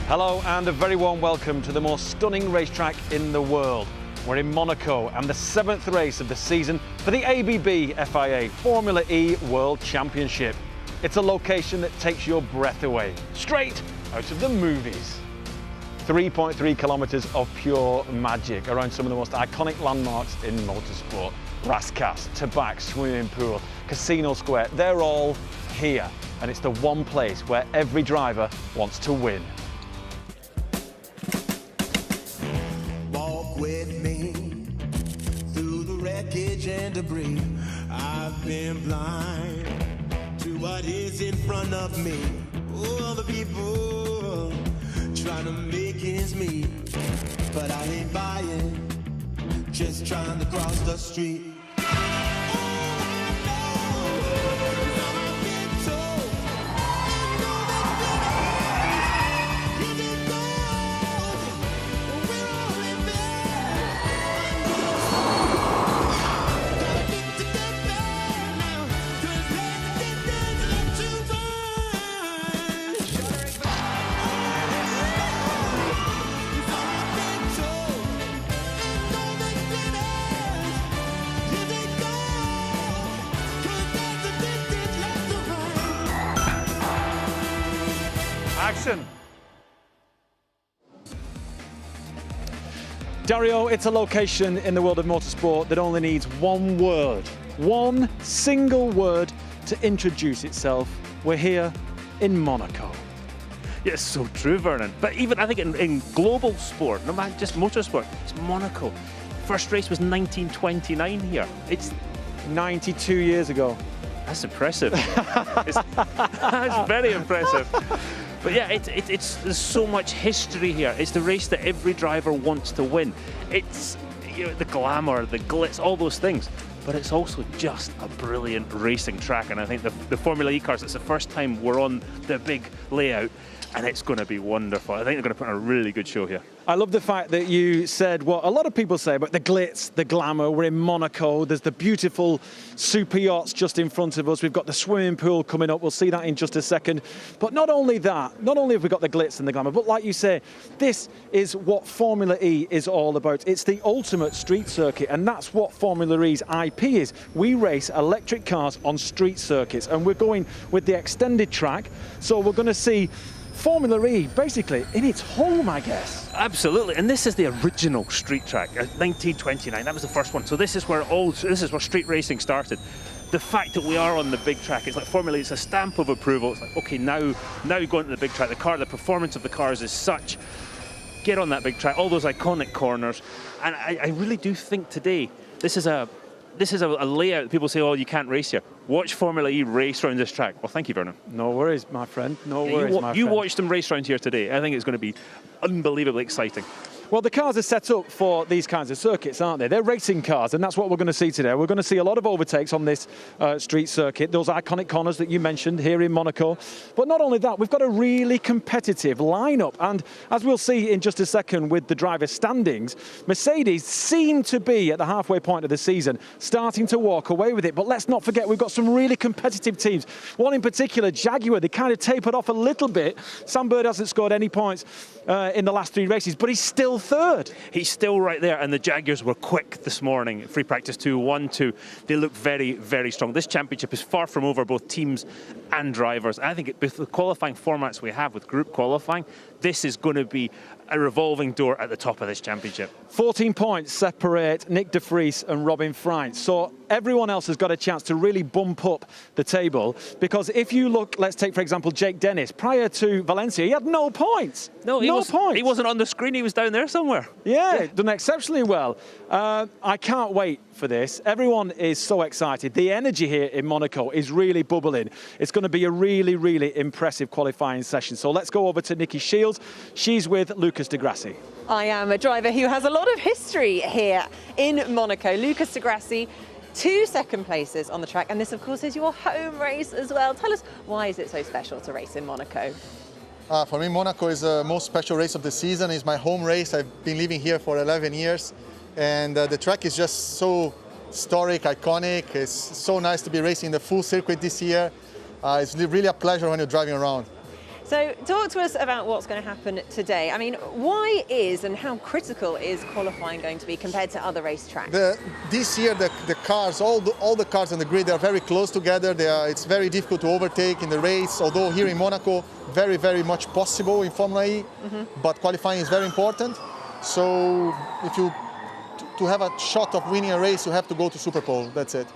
Hello and a very warm welcome to the most stunning racetrack in the world. We're in Monaco and the 7th race of the season for the ABB FIA Formula E World Championship. It's a location that takes your breath away, straight out of the movies. 3.3 kilometers of pure magic around some of the most iconic landmarks in motorsport. Rascasse, Tabac, swimming pool, Casino Square, they're all here. And it's the one place where every driver wants to win. Walk with me through the wreckage and debris. I've been blind to what is in front of me. All the people trying to make ends meet, but I ain't buying, just trying to cross the street. Action! Dario, it's a location in the world of motorsport that only needs one word, one single word to introduce itself. We're here in Monaco. Yes, so true, Vernon. But even I think in global sport, no matter just motorsport, it's Monaco. First race was 1929 here. It's 92 years ago. That's impressive. That's very impressive. But yeah, there's so much history here. It's the race that every driver wants to win. It's the glamour, the glitz, all those things. But it's also just a brilliant racing track. And I think the Formula E cars, it's the first time we're on the big layout. And it's going to be wonderful. I think they're going to put on a really good show here. I love the fact that you said what a lot of people say about the glitz, the glamour. We're in Monaco. There's the beautiful super yachts just in front of us. We've got the swimming pool coming up. We'll see that in just a second. But not only that, not only have we got the glitz and the glamour, but like you say, this is what Formula E is all about. It's the ultimate street circuit, and that's what Formula E's IP is. We race electric cars on street circuits, and we're going with the extended track. So we're going to see Formula E basically in its home, I guess. Absolutely, and this is the original street track, 1929. That was the first one. So this is where street racing started. The fact that we are on the big track, it's like Formula E, it's a stamp of approval. It's like, okay, now going to the big track. The performance of the cars is such. Get on that big track, all those iconic corners, and I really do think today this is a layout. People say, oh, you can't race here. Watch Formula E race around this track. Well, thank you, Vernon. No worries, my friend. No worries, my friend. You watched them race around here today. I think it's going to be unbelievably exciting. Well, the cars are set up for these kinds of circuits, aren't they? They're racing cars, and that's what we're going to see today. We're going to see a lot of overtakes on this street circuit, those iconic corners that you mentioned here in Monaco. But not only that, we've got a really competitive lineup. And as we'll see in just a second with the driver standings, Mercedes seem to be at the halfway point of the season, starting to walk away with it. But let's not forget, we've got some really competitive teams. One in particular, Jaguar, they kind of tapered off a little bit. Sam Bird hasn't scored any points in the last 3 races, but he's still third. He's still right there, and the Jaguars were quick this morning. Free practice 2, 1-2. They look very, very strong. This championship is far from over, both teams and drivers. I think with the qualifying formats we have with group qualifying, this is going to be a revolving door at the top of this championship. 14 points separate Nick de Vries and Robin Freins. So everyone else has got a chance to really bump up the table, because if you look, let's take, for example, Jake Dennis. Prior to Valencia, he had no points. No points. He wasn't on the screen. He was down there somewhere. Yeah, done exceptionally well. I can't wait for this. Everyone is so excited. The energy here in Monaco is really bubbling. It's going to be a really, really impressive qualifying session. So let's go over to Nikki Shields. She's with Lucas de Grassi. I am a driver who has a lot of history here in Monaco. Lucas de Grassi, 2 second places on the track, and this of course is your home race as well. Tell us, why is it so special to race in Monaco? For me, Monaco is the most special race of the season. It's my home race. I've been living here for 11 years. And the track is just so historic, iconic. It's so nice to be racing the full circuit this year. It's really a pleasure when you're driving around. So talk to us about what's going to happen today. I mean, why is and how critical is qualifying going to be compared to other racetracks? This year, the cars, all the cars on the grid, are very close together. It's very difficult to overtake in the race, although here in Monaco, very, very much possible in Formula E, but qualifying is very important. So if to have a shot of winning a race, you have to go to Super Pole, that's it.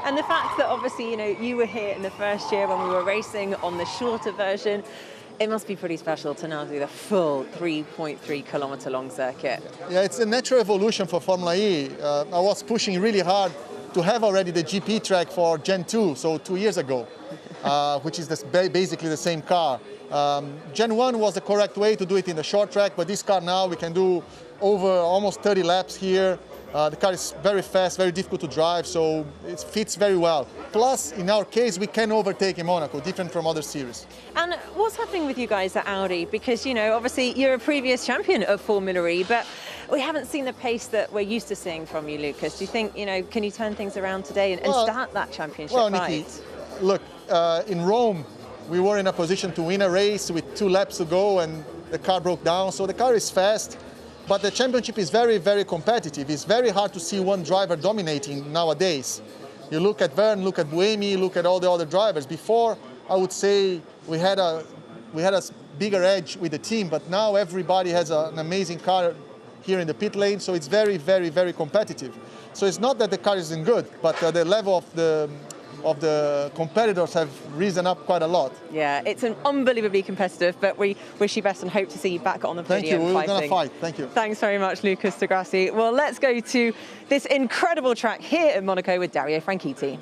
And the fact that obviously, you know, you were here in the first year when we were racing on the shorter version, it must be pretty special to now do the full 3.3 kilometre long circuit. Yeah, it's a natural evolution for Formula E. I was pushing really hard to have already the GP track for Gen 2, so 2 years ago, which is basically the same car. Gen 1 was the correct way to do it in the short track, but this car now we can do over almost 30 laps here. The car is very fast, very difficult to drive, so it fits very well. Plus, in our case, we can overtake in Monaco, different from other series. And what's happening with you guys at Audi? Because, you know, obviously you're a previous champion of Formula E, but we haven't seen the pace that we're used to seeing from you, Lucas. Do you think, you know, can you turn things around today and start that championship fight? Nikki, look, in Rome, we were in a position to win a race with 2 laps to go and the car broke down, so the car is fast. But the championship is very, very competitive. It's very hard to see one driver dominating nowadays. You look at Verne, look at Buemi, look at all the other drivers. Before, I would say we had a bigger edge with the team, but now everybody has an amazing car here in the pit lane, so it's very, very, very competitive. So it's not that the car isn't good, but the level of the competitors have risen up quite a lot. Yeah, it's an unbelievably competitive, but we wish you best and hope to see you back on the podium. Thank you, we're going to fight. Thank you. Thanks very much, Lucas di Grassi. Well, let's go to this incredible track here in Monaco with Dario Franchitti.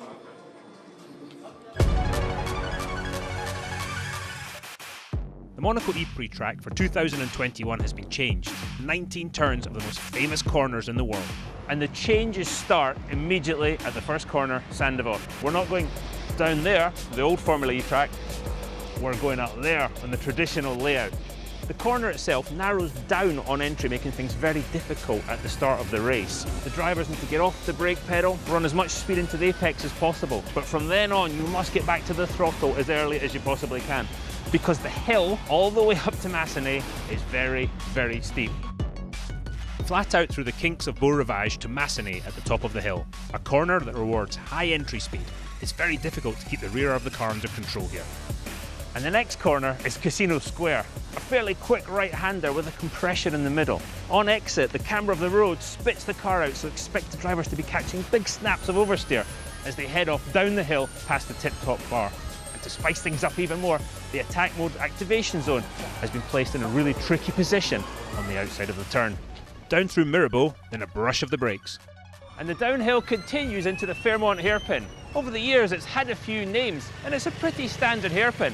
The Monaco E-Prix track for 2021 has been changed. 19 turns of the most famous corners in the world. And the changes start immediately at the first corner, Sandoval. We're not going down there, the old Formula E track. We're going up there on the traditional layout. The corner itself narrows down on entry, making things very difficult at the start of the race. The drivers need to get off the brake pedal, run as much speed into the apex as possible. But from then on, you must get back to the throttle as early as you possibly can, because the hill all the way up to Massenet is very, very steep. Flat out through the kinks of Beau Rivage to Massenet at the top of the hill, a corner that rewards high entry speed. It's very difficult to keep the rear of the car under control here. And the next corner is Casino Square, a fairly quick right-hander with a compression in the middle. On exit, the camber of the road spits the car out, so expect the drivers to be catching big snaps of oversteer as they head off down the hill past the tip-top bar. And to spice things up even more, the attack mode activation zone has been placed in a really tricky position on the outside of the turn. Down through Mirabeau, then a brush of the brakes. And the downhill continues into the Fairmont hairpin. Over the years, it's had a few names, and it's a pretty standard hairpin.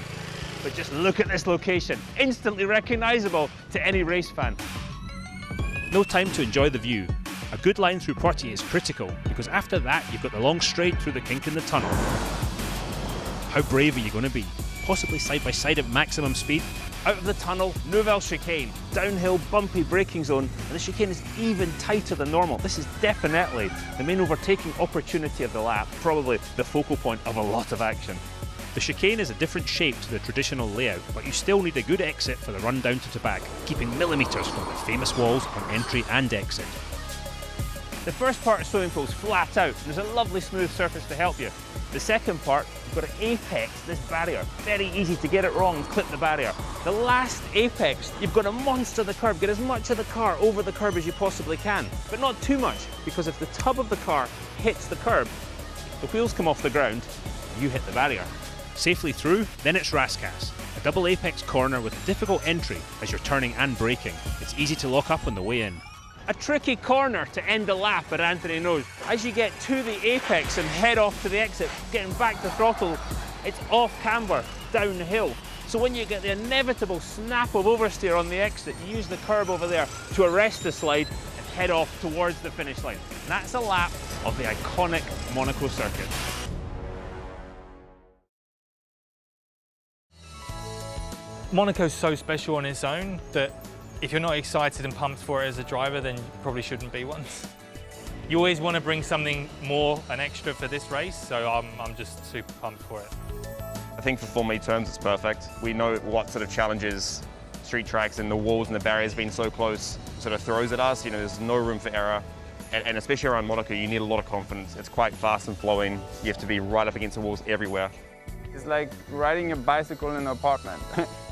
But just look at this location, instantly recognisable to any race fan. No time to enjoy the view. A good line through Poitiers is critical, because after that, you've got the long straight through the kink in the tunnel. How brave are you going to be? Possibly side by side at maximum speed? Out of the tunnel, Nouvelle chicane, downhill bumpy braking zone, and the chicane is even tighter than normal. This is definitely the main overtaking opportunity of the lap, probably the focal point of a lot of action. The chicane is a different shape to the traditional layout, but you still need a good exit for the run down to Tabac, keeping millimetres from the famous walls on entry and exit. The first part of swimming pool is flat out, and there's a lovely smooth surface to help you. The second part, you've got to apex this barrier. Very easy to get it wrong and clip the barrier. The last apex, you've got to monster the curb, get as much of the car over the curb as you possibly can, but not too much, because if the tub of the car hits the curb, the wheels come off the ground, you hit the barrier. Safely through, then it's Rascasse, a double apex corner with a difficult entry as you're turning and braking. It's easy to lock up on the way in. A tricky corner to end the lap at Anthony Nose. As you get to the apex and head off to the exit, getting back to throttle, it's off camber, downhill. So when you get the inevitable snap of oversteer on the exit, you use the curb over there to arrest the slide and head off towards the finish line. And that's a lap of the iconic Monaco circuit. Monaco's so special on its own that if you're not excited and pumped for it as a driver, then you probably shouldn't be one. You always want to bring something more, an extra for this race, so I'm just super pumped for it. I think for Formula E terms, it's perfect. We know what sort of challenges street tracks and the walls and the barriers being so close sort of throws at us. You know, there's no room for error. And especially around Monaco, you need a lot of confidence. It's quite fast and flowing. You have to be right up against the walls everywhere. It's like riding a bicycle in an apartment.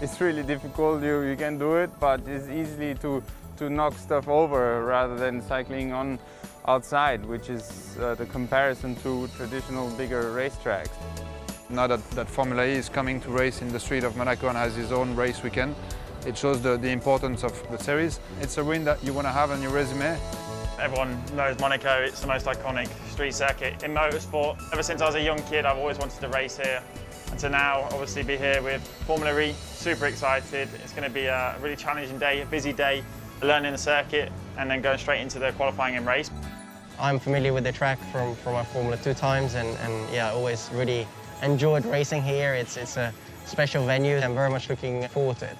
It's really difficult, you can do it, but it's easy to knock stuff over rather than cycling on outside, which is the comparison to traditional bigger racetracks. Now that Formula E is coming to race in the street of Monaco and has his own race weekend, it shows the importance of the series. It's a win that you want to have on your resume. Everyone knows Monaco, it's the most iconic street circuit in motorsport. Ever since I was a young kid, I've always wanted to race here. And to now, obviously, be here with Formula E, super excited. It's going to be a really challenging day, a busy day, learning the circuit, and then going straight into the qualifying and race. I'm familiar with the track from my Formula 2 times, and yeah, I always really enjoyed racing here. It's a special venue. I'm very much looking forward to it.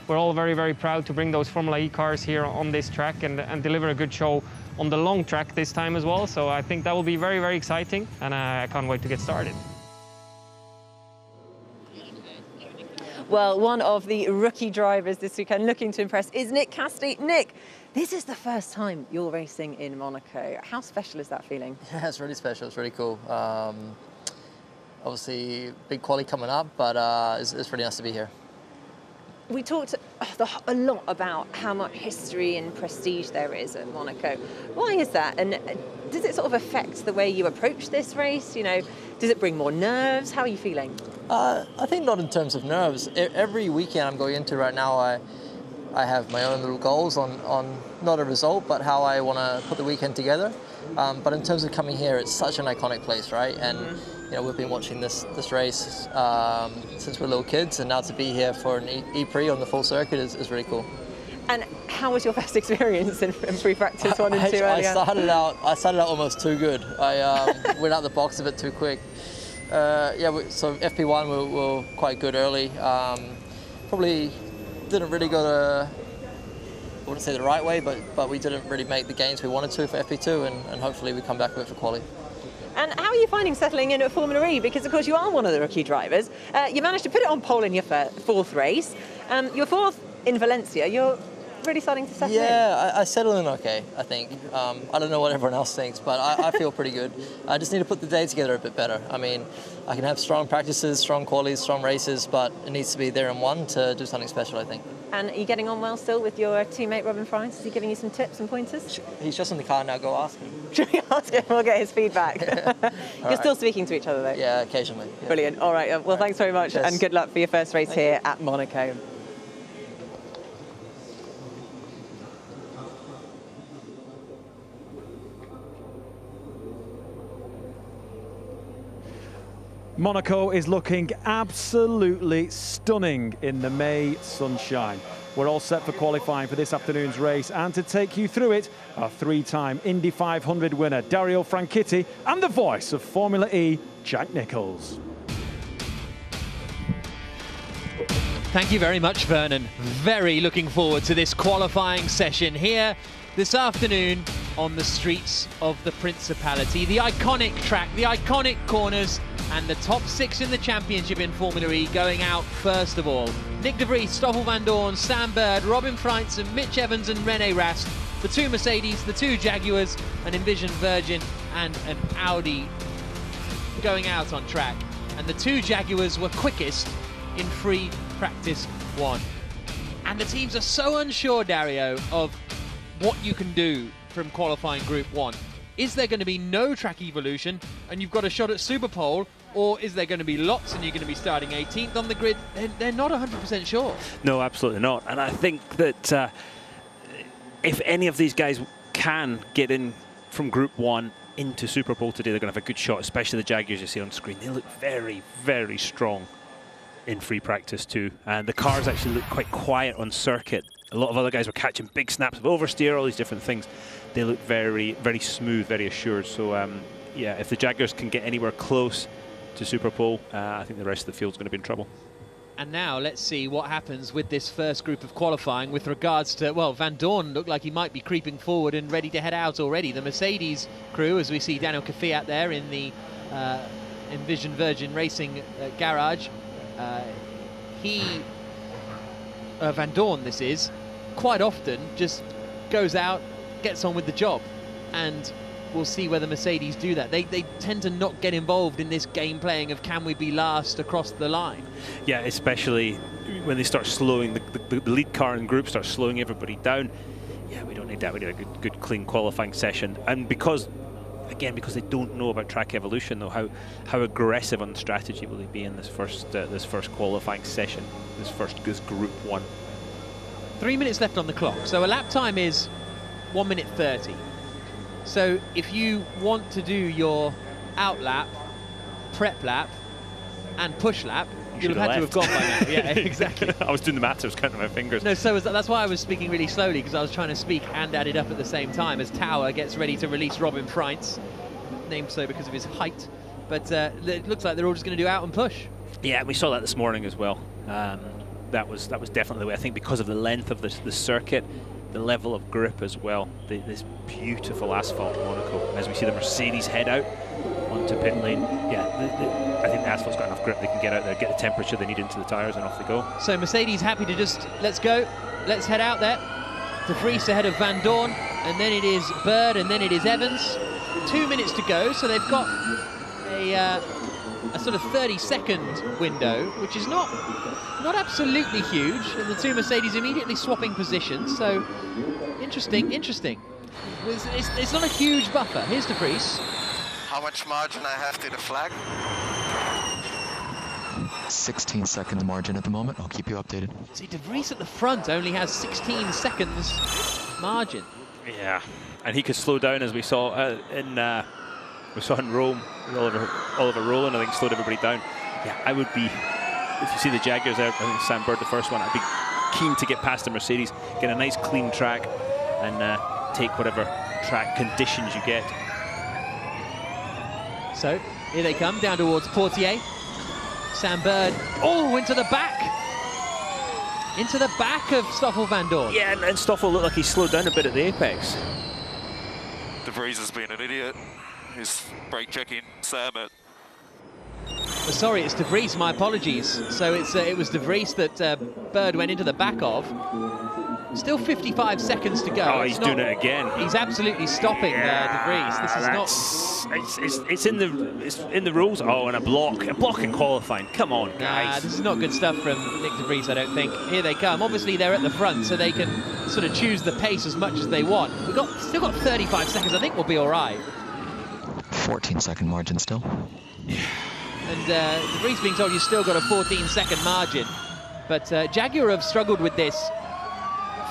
We're all very, very proud to bring those Formula E cars here on this track and deliver a good show on the long track this time as well. So I think that will be very, very exciting, and I can't wait to get started. Well, one of the rookie drivers this weekend looking to impress is Nick Casti. Nick, this is the first time you're racing in Monaco. How special is that feeling? Yeah, it's really special. It's really cool. Obviously, big quali coming up, but it's really nice to be here. We talked a lot about how much history and prestige there is at Monaco. Why is that? And does it sort of affect the way you approach this race? You know, does it bring more nerves? How are you feeling? I think not in terms of nerves. Every weekend I'm going into right now, I have my own little goals on not a result, but how I want to put the weekend together. But in terms of coming here, it's such an iconic place, right? And you know, we've been watching this race since we're little kids, and now to be here for an E-Prix on the full circuit is really cool. And how was your first experience in pre-practice 1 and 2 earlier? I started out almost too good. I went out the box a bit too quick. So FP1 we're quite good early. Probably didn't really go I wouldn't say the right way, but we didn't really make the gains we wanted to for FP2, and hopefully we come back with it for quali. And how are you finding settling in at Formula E? Because, of course, you are one of the rookie drivers. You managed to put it on pole in your fourth race. Your fourth in Valencia. You're really starting to settle in. Yeah, I settled in okay, I think. I don't know what everyone else thinks, but I feel pretty good. I just need to put the day together a bit better. I mean, I can have strong practices, strong qualities, strong races, but it needs to be there in one to do something special, I think. And are you getting on well still with your teammate Robin Fries? Is he giving you some tips and pointers? He's just in the car now, go ask him. Should we ask him? We'll get his feedback. You're still speaking to each other though? Yeah, occasionally. Yeah. Brilliant. All right, well, thanks very much, and good luck for your first race here at Monaco. Monaco is looking absolutely stunning in the May sunshine. We're all set for qualifying for this afternoon's race, and to take you through it, our three-time Indy 500 winner, Dario Franchitti, and the voice of Formula E, Jack Nicholls. Thank you very much, Vernon. Very looking forward to this qualifying session here this afternoon on the streets of the Principality. The iconic track, the iconic corners, and the top 6 in the championship in Formula E going out first of all. Nick De Vries, Stoffel van Dorn, Sam Bird, Robin Frijntsen, Mitch Evans and René Rast. The 2 Mercedes, the 2 Jaguars, an Envision Virgin and an Audi going out on track. And the 2 Jaguars were quickest in free practice 1. And the teams are so unsure, Dario, of what you can do from qualifying Group 1. Is there going to be no track evolution and you've got a shot at Superpole, or is there going to be lots and you're going to be starting 18th on the grid? They're not 100% sure. No, absolutely not. And I think that if any of these guys can get in from Group 1 into Superpole today, they're going to have a good shot, especially the Jaguars you see on screen. They look very, very strong in free practice too. And the cars actually look quite quiet on circuit. A lot of other guys were catching big snaps of oversteer, all these different things. They look very, very smooth, very assured. So, yeah, if the Jaguars can get anywhere close to Superpole, I think the rest of the field's going to be in trouble. And now let's see what happens with this first group of qualifying with regards to, well, Van Dorn looked like he might be creeping forward and ready to head out already. The Mercedes crew, as we see Daniel Caffey out there in the Envision Virgin Racing garage, Van Dorn this is, quite often just goes out, gets on with the job, and we'll see whether Mercedes do that. They tend to not get involved in this game playing of can we be last across the line. Yeah, especially when they start slowing, the lead car and group starts slowing everybody down. Yeah, we don't need that. We need a good clean qualifying session. And because they don't know about track evolution, though, how aggressive on strategy will they be in this first qualifying session, this group 1. 3 minutes left on the clock, so a lap time is 1 minute 30. So if you want to do your out lap, prep lap, and push lap, you'll have had to have gone by now. Yeah, exactly. I was doing the maths, I was counting my fingers. No, so that's why I was speaking really slowly, because I was trying to speak and add it up at the same time as Tower gets ready to release Robin Freitz, named so because of his height. But it looks like they're all just going to do out and push. Yeah, we saw that this morning as well. That was definitely the way. I think because of the length of the circuit, the level of grip as well, this beautiful asphalt in Monaco. As we see the Mercedes head out onto pit lane, yeah, I think the asphalt's got enough grip. They can get out there, get the temperature they need into the tyres, and off they go. So Mercedes happy to just, let's go, let's head out there. De Vries ahead of Van Dorn, and then it is Bird, and then it is Evans. 2 minutes to go, so they've got a sort of 30-second window, which is not absolutely huge, and the two Mercedes immediately swapping positions, so interesting. It's not a huge buffer. Here's De Vries. How much margin I have to the flag? 16 seconds margin at the moment. I'll keep you updated. See, De Vries at the front only has 16 seconds margin. Yeah, and he could slow down, as we saw in Rome. Oliver Rowland, I think, slowed everybody down. Yeah, I would be, if you see the Jaguars there, I think Sam Bird the first one, I'd be keen to get past the Mercedes, get a nice clean track, and take whatever track conditions you get. So here they come down towards Portier. Sam Bird, into the back of Stoffel Van Dorn. Yeah, and Stoffel looked like he slowed down a bit at the apex. De Vries has been an idiot. He's brake checking Sam at. Sorry, it's De Vries, my apologies. So it was De Vries that Bird went into the back of. Still 55 seconds to go. Oh, he's doing it again. He's absolutely stopping De Vries. This is not. It's in the rules. Oh, and a block in qualifying. Come on, guys. This is not good stuff from Nick De Vries, I don't think. Here they come. Obviously, they're at the front, so they can sort of choose the pace as much as they want. We've still got 35 seconds. I think we'll be all right. 14-second margin still. And De Vries being told you've still got a 14-second margin. But Jaguar have struggled with this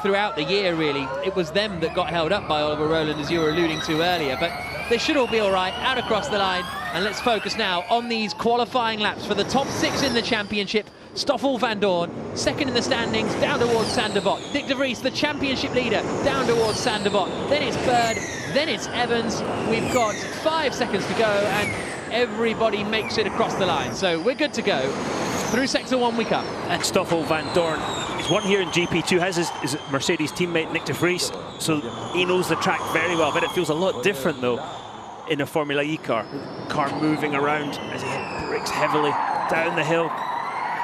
throughout the year, really. It was them that got held up by Oliver Rowland, as you were alluding to earlier. But they should all be all right, out across the line. And let's focus now on these qualifying laps for the top 6 in the championship. Stoffel Van Dorn, second in the standings, down towards Sander Bot. Nick De Vries, the championship leader, down towards Sander Bot. Then it's Bird, then it's Evans. We've got 5 seconds to go, and everybody makes it across the line. So we're good to go. Through Sector 1 we come. And Stoffel Van Dorn, he's won here in GP2, has his Mercedes teammate Nick De Vries, so he knows the track very well. But it feels a lot different, though, in a Formula E car. Car moving around as he brakes heavily down the hill.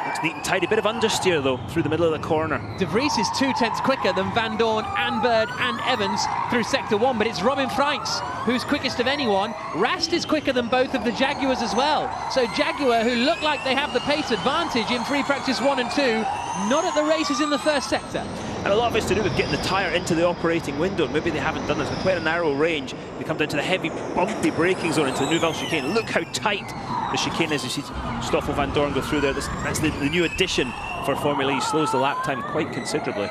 Looks neat and tidy. Bit of understeer, though, through the middle of the corner. De Vries is 2/10 quicker than Van Dorn and Bird and Evans through Sector 1, but it's Robin Freitz who's quickest of anyone. Rast is quicker than both of the Jaguars as well. So Jaguar, who look like they have the pace advantage in free practice 1 and 2, not at the races in the first sector. And a lot of it's to do with getting the tyre into the operating window. Maybe they haven't done this. With quite a narrow range, they come down to the heavy, bumpy braking zone into the Nouvelle chicane. Look how tight the chicane is. You see Stoffel Van Dorn go through there. That's the new addition for Formula E. Slows the lap time quite considerably.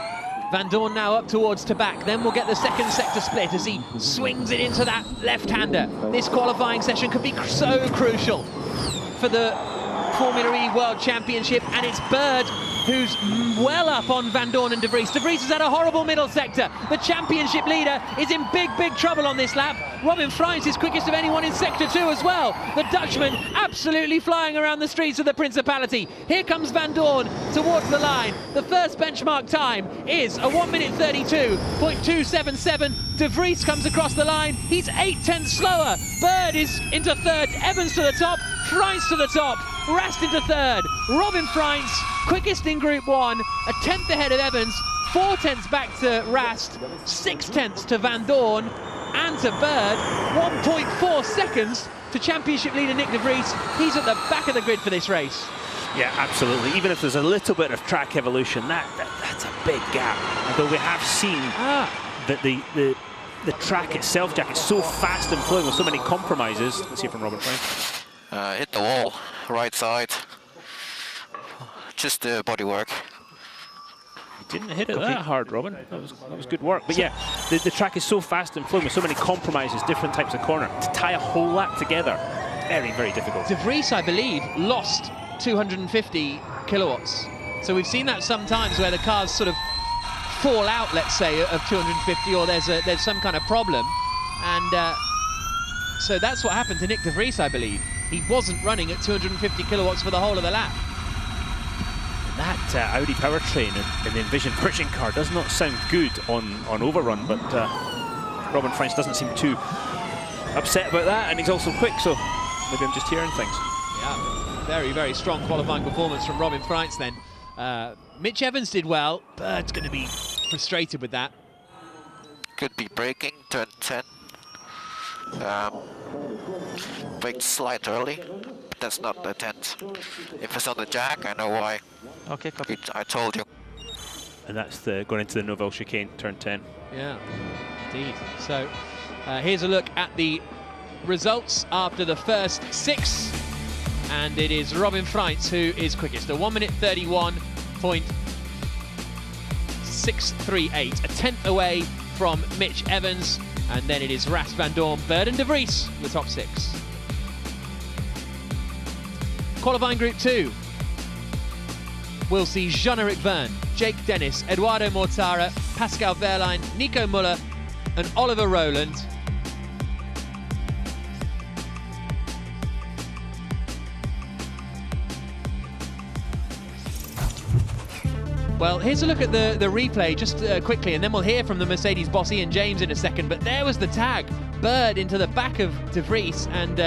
Van Dorn now up towards Tabak. Then we'll get the second sector split as he swings it into that left-hander. This qualifying session could be so crucial for the Formula E World Championship, and it's Bird who's well up on Van Dorn and De Vries. De Vries has had a horrible middle sector. The championship leader is in big trouble on this lap. Robin Freitz is quickest of anyone in Sector 2 as well. The Dutchman absolutely flying around the streets of the Principality. Here comes Van Dorn towards the line. The first benchmark time is a 1 minute 32.277. De Vries comes across the line. He's 8/10 slower. Bird is into third. Evans to the top. Freitz to the top. Rast into third. Robin Freins, quickest in Group 1, a 10th ahead of Evans, 4 tenths back to Rast, 6 tenths to Van Doorn and to Bird, 1.4 seconds to championship leader Nick de Vries. He's at the back of the grid for this race. Yeah, absolutely. Even if there's a little bit of track evolution, that's a big gap. Although we have seen that the track itself, Jack, is so fast and flowing with so many compromises. Let's hear from Robin Freins. Hit the wall, right side. Just the bodywork. Didn't hit it that hard, Robin. That was good work. But yeah, the track is so fast and flowing with so many compromises, different types of corner. To tie a whole lap together, very, very difficult. De Vries, I believe, lost 250 kilowatts. So we've seen that sometimes where the cars sort of fall out, let's say, of 250, or there's some kind of problem. And so that's what happened to Nick de Vries, I believe. He wasn't running at 250 kilowatts for the whole of the lap. That Audi powertrain in the Envision version car does not sound good on overrun, but Robin Freins doesn't seem too upset about that, and he's also quick, so maybe I'm just hearing things. Yeah, very, very strong qualifying performance from Robin Freins then. Mitch Evans did well, Bird's going to be frustrated with that. Could be braking, turn 10. Braked slight early, but that's not the intent. If it's on the jack, I know why. Okay, copy. I told you. And that's going into the Novell chicane, turn 10. Yeah, indeed. So here's a look at the results after the first 6. And it is Robin Freins who is quickest. A 1 minute 31.638. A 10th away from Mitch Evans. And then it is Rast, Van Doorn, Bird and de Vries in the top 6. Qualifying Group 2. We'll see Jean-Eric Verne, Jake Dennis, Eduardo Mortara, Pascal Wehrlein, Nico Muller and Oliver Rowland. Well, here's a look at the replay just quickly, and then we'll hear from the Mercedes boss Ian James in a second. But there was the tag. Bird into the back of de Vries, and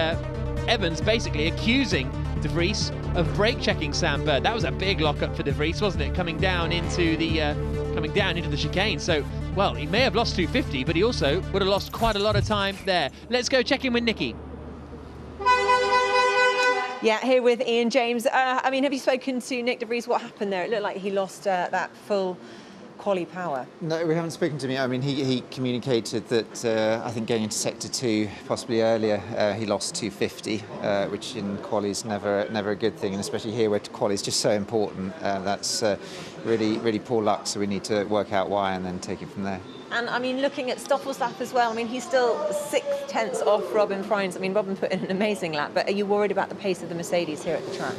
Evans basically accusing de Vries of brake checking Sam Bird. That was a big lockup for de Vries, wasn't it? Coming down into the chicane. So, well, he may have lost 250, but he also would have lost quite a lot of time there. Let's go check in with Nikki. Yeah, here with Ian James. I mean, have you spoken to Nick de Vries? What happened there? It looked like he lost that full quali power. No, we haven't spoken to me. I mean, he communicated that I think going into sector 2, possibly earlier, he lost 250, which in quali is never a good thing, and especially here where quali is just so important. That's really poor luck. So we need to work out why and then take it from there. And I mean, looking at Stoffel's lap as well, I mean, he's still 6 tenths off Robin Freins. I mean, Robin put in an amazing lap, but are you worried about the pace of the Mercedes here at the track?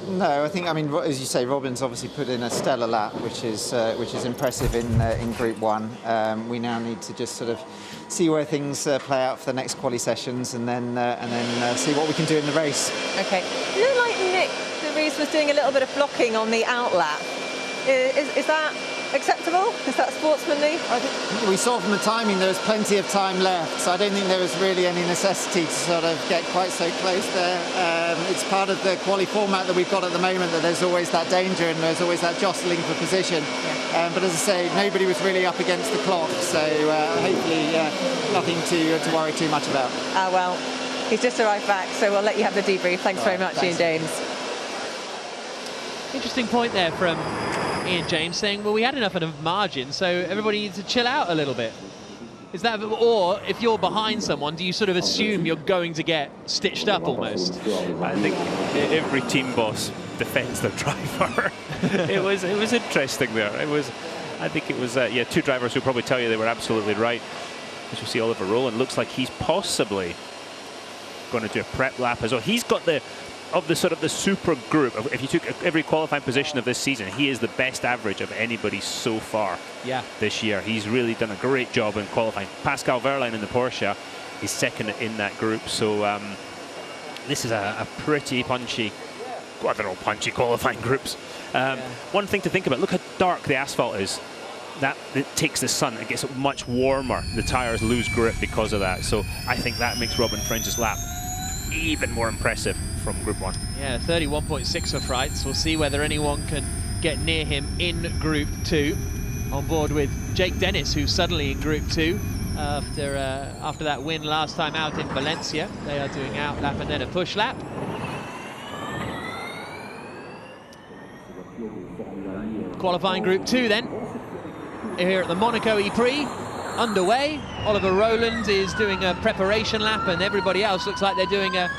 No, I think, I mean, as you say, Robin's obviously put in a stellar lap, which is impressive in Group 1. We now need to just sort of see where things play out for the next quali sessions, and then see what we can do in the race. Okay. It looked like Nick de Vries was doing a little bit of blocking on the out lap. Is that acceptable? Is that sportsmanly? I think we saw from the timing there was plenty of time left, so I don't think there was really any necessity to sort of get quite so close there. It's part of the quali format that we've got at the moment, that there's always that danger and there's always that jostling for position. Yeah. But as I say, nobody was really up against the clock, so hopefully nothing to worry too much about. Well, he's just arrived back, so we'll let you have the debrief. Thanks very much, Ian James. Interesting point there from Ian James, saying, well, we had enough of a margin, so everybody needs to chill out a little bit. Is that, or if you're behind someone, do you sort of assume you're going to get stitched up almost? I think every team boss defends their driver. it was interesting there. I think it was 2 drivers who probably tell you they were absolutely right. As you see, Oliver Rowland looks like he's possibly going to do a prep lap as well. He's got the super group. If you took every qualifying position of this season, he is the best average of anybody so far this year. He's really done a great job in qualifying. Pascal Wehrlein in the Porsche is second in that group. So this is a pretty punchy, well, they're all punchy qualifying groups. One thing to think about, look how dark the asphalt is. It takes the sun, it gets much warmer. The tyres lose grip because of that. So I think that makes Robin Freins' lap even more impressive from Group 1. Yeah, 31.6 for Freitz. We'll see whether anyone can get near him in Group 2. On board with Jake Dennis, who's suddenly in Group 2 after that win last time out in Valencia. They are doing out lap and then a push lap. Qualifying Group 2 then, here at the Monaco E-Prix, underway. Oliver Rowland is doing a preparation lap and everybody else looks like they're doing a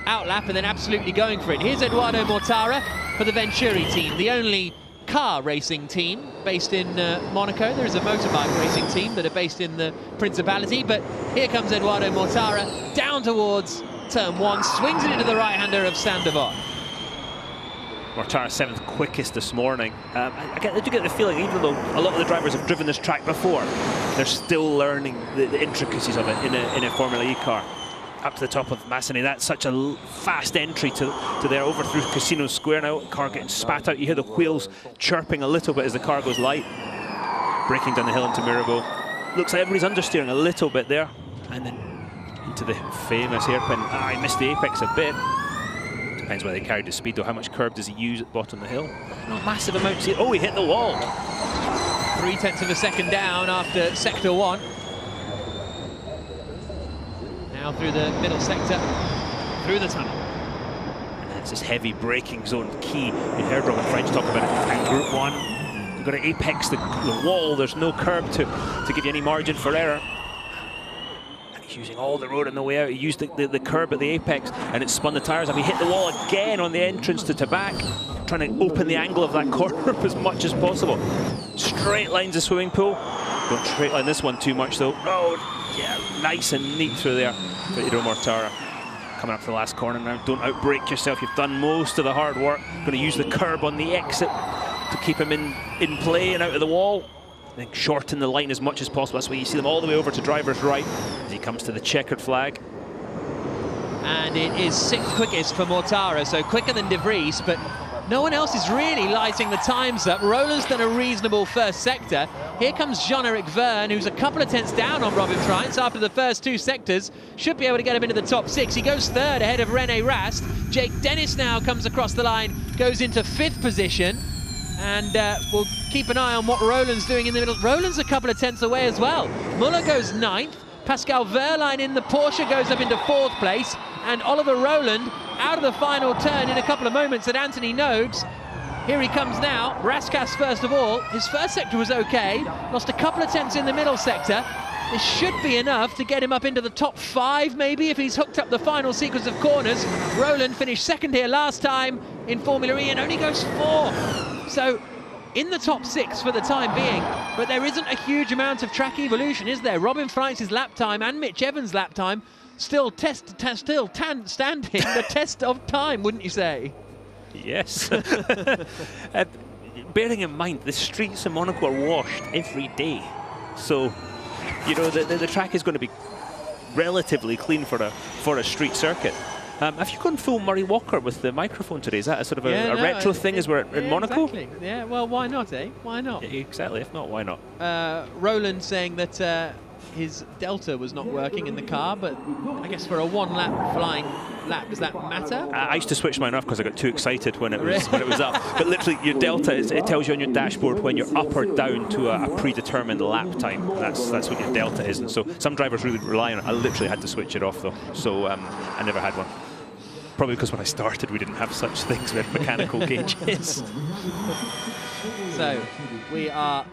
out lap and then absolutely going for it. Here's Eduardo Mortara for the Venturi team, the only car racing team based in Monaco. There is a motorbike racing team that are based in the Principality, but here comes Eduardo Mortara down towards turn 1, swings it into the right-hander of Sandoval. Mortara 7th quickest this morning. I do get the feeling, even though a lot of the drivers have driven this track before, they're still learning the intricacies of it in a Formula E car. Up to the top of Masseny, that's such a fast entry to there, over through Casino Square now. Car getting spat out, you hear the wheels chirping a little bit as the car goes light. Braking down the hill into Mirabeau. Looks like everybody's understeering a little bit there. And then into the famous hairpin. He missed the apex a bit. Depends whether he carried his speed or how much curb does he use at the bottom of the hill. Not massive amounts here. Oh, he hit the wall. 0.3 of a second down after sector 1. Now through the middle sector, through the tunnel. And that's this heavy braking zone key. You heard Robin French talk about it in Group 1. You've got to apex the wall. There's no curb to give you any margin for error. And he's using all the road on the way out. He used the curb at the apex and it spun the tyres up. He hit the wall again on the entrance to Tabac, trying to open the angle of that corner as much as possible. Straight lines of swimming pool. Don't straight line this one too much though. Oh, yeah, nice and neat through there. But Eduardo Mortara coming up to the last corner now. Don't outbrake yourself. You've done most of the hard work. Going to use the curb on the exit to keep him in play and out of the wall. Then shorten the line as much as possible. That's why you see them all the way over to driver's right as he comes to the checkered flag. And it is 6th quickest for Mortara, so quicker than De Vries, but no one else is really lighting the times up. Roland's done a reasonable first sector. Here comes Jean-Eric Verne, who's a couple of tenths down on Robin Freitz after the first 2 sectors. Should be able to get him into the top 6. He goes 3rd ahead of René Rast. Jake Dennis now comes across the line, goes into 5th position. And we'll keep an eye on what Roland's doing in the middle. Roland's a couple of tenths away as well. Muller goes 9th. Pascal Wehrlein in the Porsche goes up into 4th place. And Oliver Rowland out of the final turn in a couple of moments at Anthony Nogues. Here he comes now. Raskas first of all. His first sector was okay. Lost a couple of tenths in the middle sector. This should be enough to get him up into the top 5 maybe if he's hooked up the final sequence of corners. Rowland finished 2nd here last time in Formula E and only goes 4th. So in the top 6 for the time being, but there isn't a huge amount of track evolution, is there? Robin Freitz's lap time and Mitch Evans' lap time still standing the test of time, wouldn't you say? Yes. Bearing in mind, the streets in Monaco are washed every day. So, you know, the track is going to be relatively clean for a street circuit. Have you gone full Murray Walker with the microphone today? Is that a sort of a retro thing as we're in Monaco? Exactly. Yeah, well, why not, eh? Why not? Yeah, exactly, if not, why not? Roland saying that his Delta was not working in the car, but I guess for a 1-lap flying lap, does that matter? I used to switch mine off because I got too excited when it was up. But literally, your Delta, it tells you on your dashboard when you're up or down to a predetermined lap time. That's what your Delta is. And so some drivers really rely on it. I literally had to switch it off though. So I never had one. Probably because when I started, we didn't have such things. We had mechanical gauges. So we are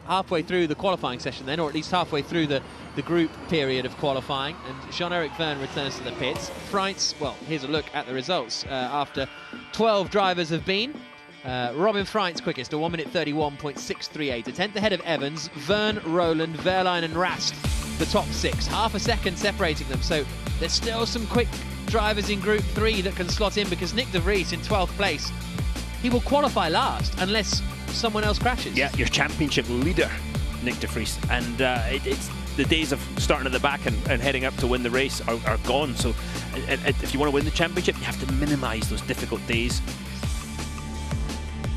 halfway through the qualifying session then, or at least halfway through the group period of qualifying, and Jean-Eric Verne returns to the pits. Freitz, well, here's a look at the results after 12 drivers have been. Robin Freitz quickest, a 1:31.638, a tenth ahead of Evans, Verne, Rowland, Wehrlein and Rast, the top 6. Half a second separating them, so there's still some quick drivers in Group 3 that can slot in, because Nick de Vries in 12th place, he will qualify last unless someone else crashes. Yeah, your championship leader, Nick de Vries. And it's the days of starting at the back and heading up to win the race are gone. So if you want to win the championship, you have to minimise those difficult days.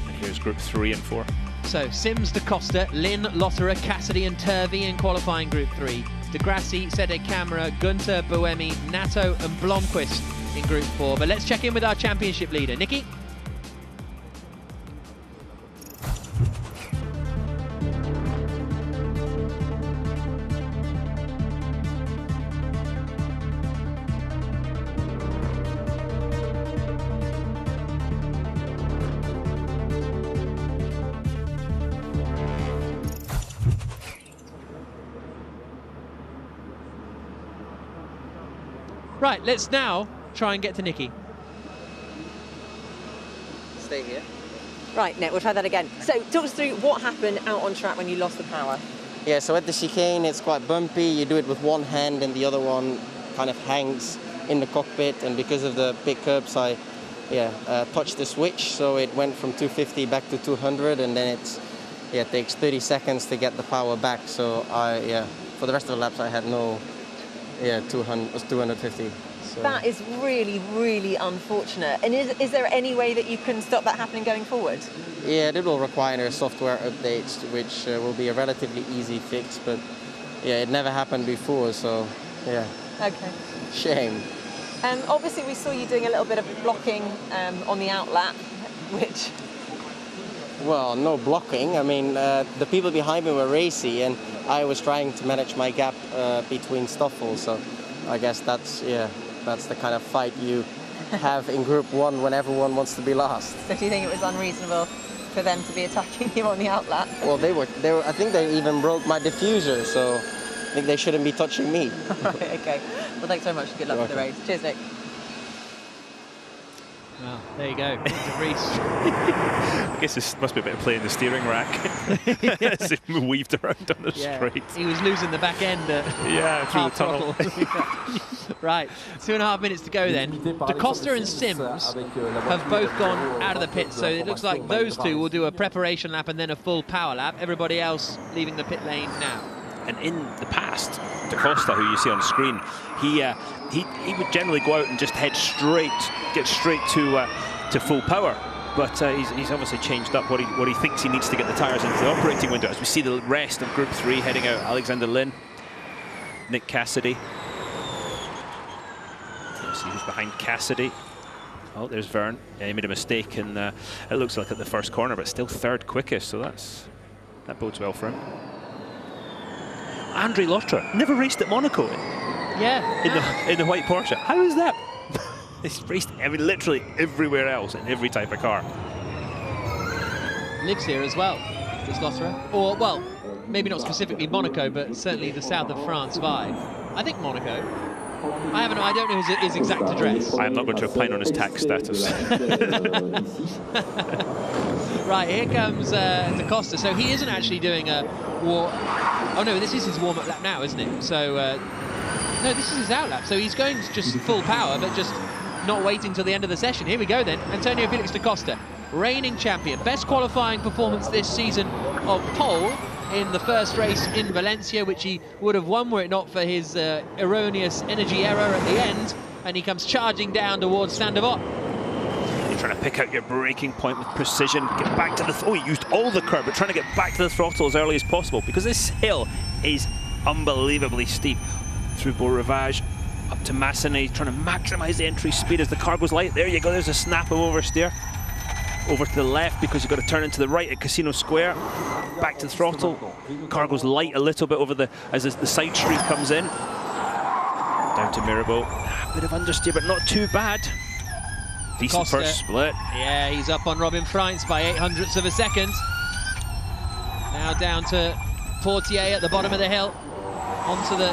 And here's Group 3 and 4. So Sims, Da Costa, Lynn, Lotterer, Cassidy and Turvey in qualifying Group 3. De Grassi, Sede Camera, Gunter, Boemi, Nato and Blomqvist in Group 4. But let's check in with our championship leader, Nikki. Right, let's now try and get to Nikki. Stay here. Right, Nick, we'll try that again. So talk us through what happened out on track when you lost the power. Yeah, so at the chicane, it's quite bumpy. You do it with one hand and the other one kind of hangs in the cockpit. And because of the big curbs, I touched the switch. So it went from 250 back to 200. And then it takes 30 seconds to get the power back. So for the rest of the laps, I had no, 250. So. That is really, really unfortunate. And is there any way that you can stop that happening going forward? Yeah, it will require software updates, which will be a relatively easy fix, but yeah, it never happened before, so yeah. Okay. Shame. Obviously, we saw you doing a little bit of blocking on the outlap, which... Well, no blocking. I mean, the people behind me were racy, and I was trying to manage my gap between Stoffel, so I guess that's the kind of fight you have in Group 1 when everyone wants to be last. So do you think it was unreasonable for them to be attacking you on the outlap? Well, they were. I think they even broke my diffuser, so I think they shouldn't be touching me. Okay. Well, thanks very much. Good luck with the race. Cheers, Nick. Well, there you go. I guess this must be a bit of playing the steering rack as it weaved around on the straight. He was losing the back end through the tunnel. Right, 2.5 minutes to go then. Da Costa and Sims have both gone out of the pit, so it looks like those two will do a preparation lap and then a full power lap. Everybody else leaving the pit lane now. And in the past, Da Costa, who you see on screen, he would generally go out and just get straight to full power. But he's obviously changed up what he thinks he needs to get the tyres into the operating window. As we see the rest of Group 3 heading out, Alexander Lynn, Nick Cassidy. Let's see who's behind Cassidy. Oh, there's Vern. Yeah, he made a mistake, and it looks like at the first corner, but still third quickest, so that bodes well for him. Andre Lotra never raced at Monaco. Yeah. In the white Porsche. How is that? He's raced literally everywhere else in every type of car. Lives here as well, does Lotra. Or, well, maybe not specifically Monaco, but certainly the south of France vibe. I think Monaco. I don't know his exact address. I am not going to opine on his tax status. Right, here comes Da Costa. So he isn't actually doing a war. Oh no, this is his warm-up lap now, isn't it? So no, this is his out lap. So he's going just full power, but just not waiting till the end of the session. Here we go then. Antonio Felix Da Costa, reigning champion, best qualifying performance this season of pole in the first race in Valencia, which he would have won were it not for his erroneous energy error at the end. And he comes charging down towards Saint-Devote. You're trying to pick out your braking point with precision, get back to the... he used all the curb, but trying to get back to the throttle as early as possible, because this hill is unbelievably steep. Through Beau Rivage, up to Massenet, trying to maximise the entry speed as the car goes light. There you go, there's a snap of oversteer. Over to the left, because you've got to turn into the right at Casino Square. Back to the throttle. Car goes light a little bit as the side street comes in. Down to Mirabeau. A bit of understeer, but not too bad. Decent Costa, first split. Yeah, he's up on Robin Freins by 0.08 of a second. Now down to Portier at the bottom of the hill. Onto the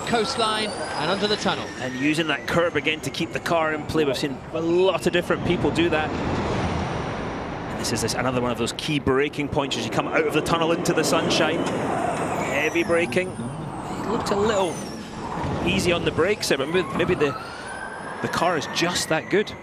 coastline and onto the tunnel. And using that curb again to keep the car in play. We've seen a lot of different people do that. And this is another one of those key braking points as you come out of the tunnel into the sunshine. Heavy braking. It looked a little easy on the brakes there, but maybe the car is just that good.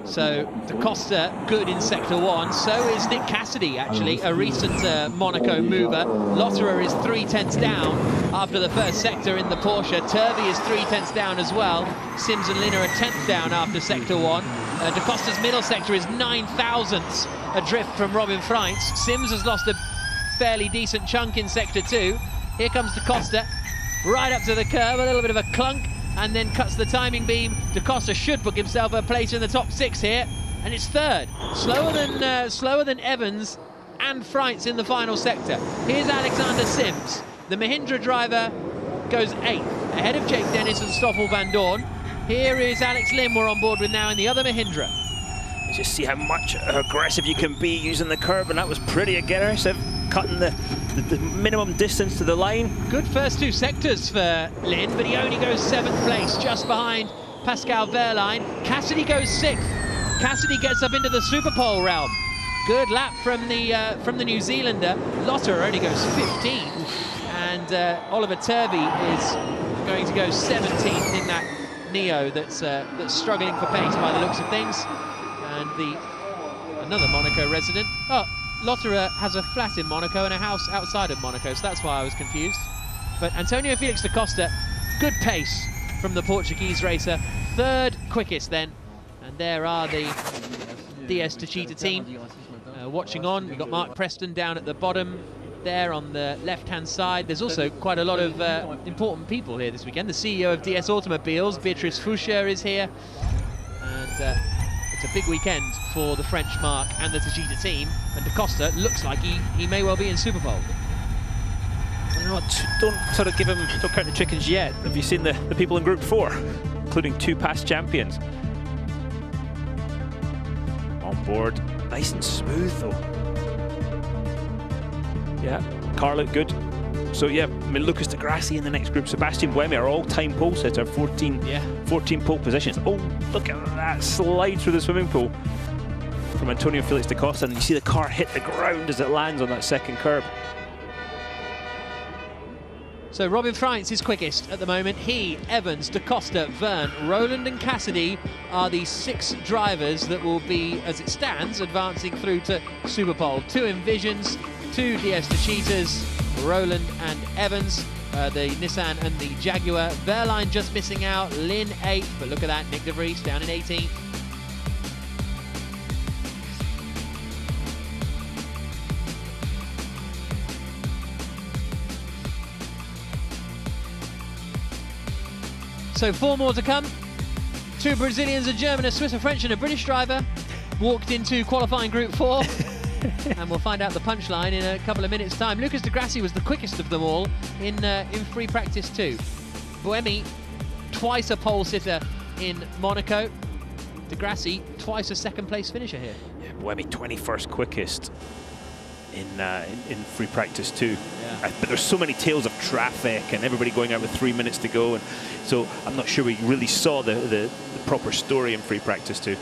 So Da Costa good in Sector 1, so is Nick Cassidy actually, a recent Monaco mover. Lotterer is 3/10 down after the first sector in the Porsche. Turvey is 3/10 down as well. Sims and Lynn are a 10th down after Sector 1. Da Costa's middle sector is 9,000ths adrift from Robin Freins. Sims has lost a fairly decent chunk in Sector 2. Here comes Da Costa, right up to the curb, a little bit of a clunk, and then cuts the timing beam. Da Costa should book himself a place in the top 6 here, and it's third. Slower than Evans and Freitz in the final sector. Here's Alexander Sims. The Mahindra driver goes 8th, ahead of Jake Dennis and Stoffel Van Dorn. Here is Alex Lim we're on board with now in the other Mahindra. Just see how much aggressive you can be using the curb, and that was pretty aggressive, cutting the minimum distance to the line. Good first 2 sectors for Lin, but he only goes 7th place, just behind Pascal Wehrlein. Cassidy goes 6th. Cassidy gets up into the Super Pole realm. Good lap from the New Zealander. Lotter only goes 15th, and Oliver Turvey is going to go 17th in that Neo that's struggling for pace by the looks of things. And another Monaco resident. Oh, Lotterer has a flat in Monaco and a house outside of Monaco, so that's why I was confused. But Antonio Felix da Costa, good pace from the Portuguese racer. 3rd quickest then. And there are the DS Techeetah team watching on. We've got Mark Preston down at the bottom there on the left-hand side. There's also quite a lot of important people here this weekend. The CEO of DS Automobiles, Beatrice Foucher, is here. And it's a big weekend for the French mark and the Techeetah team, and Da Costa looks like he may well be in Super Pole. Don't sort of don't count the chickens yet. Have you seen the people in Group 4, including 2 past champions? On board, nice and smooth though. Yeah, car looked good. So yeah, I mean, Lucas Di Grassi in the next group, Sebastian Buemi, our all-time pole sitter, 14 pole positions. Oh, look at that slide through the swimming pool from Antonio Felix da Costa, and you see the car hit the ground as it lands on that second curb. So Robin Freitz is quickest at the moment. He, Evans, Da Costa, Verne, Rowland and Cassidy are the 6 drivers that will be, as it stands, advancing through to Super Pole. 2 Envisions, 2 DS Techeetahs, Rowland and Evans, the Nissan and the Jaguar. Wehrlein just missing out, Lin 8th, but look at that, Nick de Vries down in 18th. So 4 more to come. 2 Brazilians, a German, a Swiss, a French and a British driver walked into qualifying Group 4. And we'll find out the punchline in a couple of minutes' time. Lucas Di Grassi was the quickest of them all in free practice 2. Buemi, twice a pole sitter in Monaco. Di Grassi, twice a 2nd place finisher here. Yeah, Buemi 21st quickest in free practice 2. Yeah. But there's so many tales of traffic and everybody going out with 3 minutes to go, and so I'm not sure we really saw the proper story in free practice 2.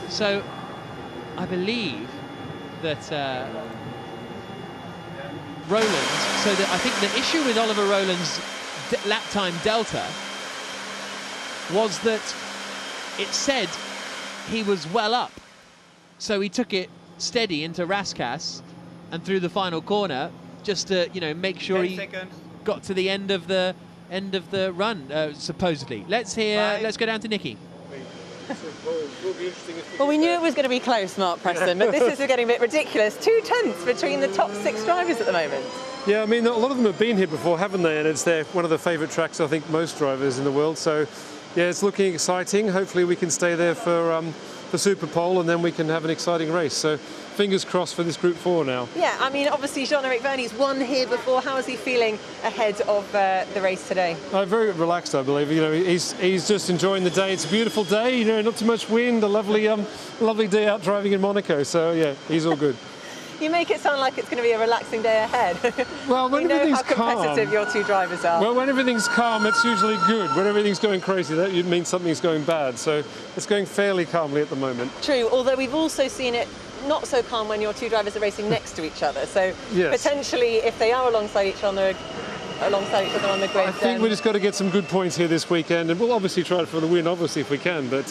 So I believe that I think the issue with Oliver Rowland's lap time delta was that it said he was well up, so he took it steady into Raskas and through the final corner just to make sure he got to the end of the run supposedly. Let's go down to Nicky. Well, we knew it was going to be close, Mark Preston, but this is getting a bit ridiculous. 2 tenths between the top 6 drivers at the moment. Yeah, I mean, a lot of them have been here before, haven't they? And it's one of the favourite tracks, I think, most drivers in the world. So, yeah, it's looking exciting. Hopefully we can stay there for Super Pole, and then we can have an exciting race. So, fingers crossed for this Group 4 now. Yeah, I mean, obviously Jean-Eric Verney's won here before. How is he feeling ahead of the race today? Very relaxed, I believe. He's just enjoying the day. It's a beautiful day. Not too much wind. A lovely day out driving in Monaco. So yeah, he's all good. You make it sound like it's going to be a relaxing day ahead. Well, when we know everything's how competitive calm, your 2 drivers are. Well, when everything's calm, it's usually good. When everything's going crazy, that means something's going bad. So it's going fairly calmly at the moment. True, although we've also seen it not so calm when your 2 drivers are racing next to each other. So yes, potentially, if they are alongside each other on the grid. I think we just got to get some good points here this weekend, and we'll obviously try for the win, obviously, if we can. But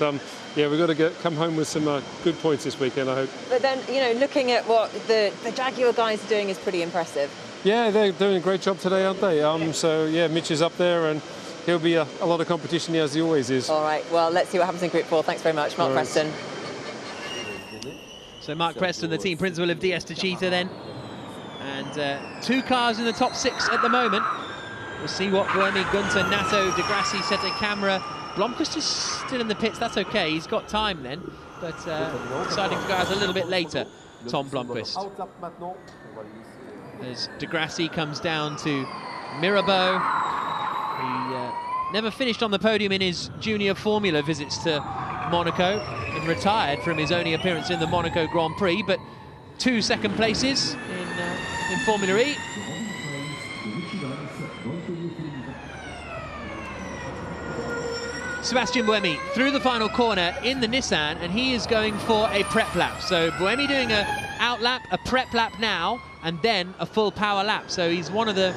yeah, we've got to come home with some good points this weekend, I hope. But then, looking at what the Jaguar guys are doing is pretty impressive. Yeah, they're doing a great job today, aren't they? So yeah, Mitch is up there, and he'll be a lot of competition here, as he always is. All right, well, let's see what happens in Group 4. Thanks very much, Mark Preston. So Mark Preston, the team principal of DS Techeetah then. And 2 cars in the top 6 at the moment. We'll see what Buemi, Gunter, Nato, De Grassi, Sete Camera. Blomqvist is still in the pits, that's okay, he's got time then, but deciding to go out a little bit later, Tom Blomqvist. As De Grassi comes down to Mirabeau. He never finished on the podium in his junior Formula visits to Monaco and retired from his only appearance in the Monaco Grand Prix, but 2 second places in Formula E. Sebastian Buemi through the final corner in the Nissan, and he is going for a prep lap. So Buemi doing a out lap, a prep lap now, and then a full power lap. So he's one of the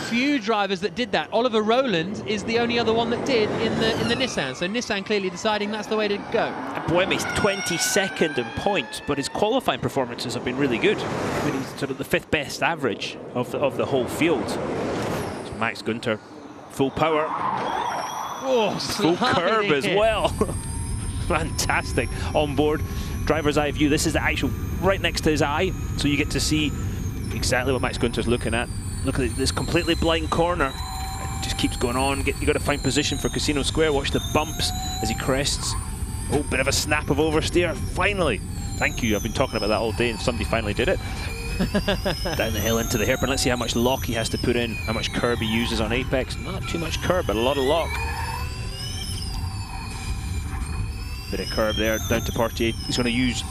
few drivers that did that. Oliver Rowland is the only other one that did in the Nissan. So Nissan clearly deciding that's the way to go. And Buemi's 22nd in points, but his qualifying performances have been really good. I mean, he's sort of the 5th best average of the whole field. So Max Gunter, full power. Oh, full curb as well. Fantastic on board. Driver's eye view. This is the actual right next to his eye, so you get to see exactly what Max Gunter's looking at. Look at this completely blind corner. It just keeps going on. You got to find position for Casino Square. Watch the bumps as he crests. Oh, bit of a snap of oversteer. Finally. Thank you. I've been talking about that all day, and somebody finally did it. Down the hill into the hairpin. Let's see how much lock he has to put in, how much curb he uses on Apex. Not too much curb, but a lot of lock. Bit of curb there, down to Portier. He's going to use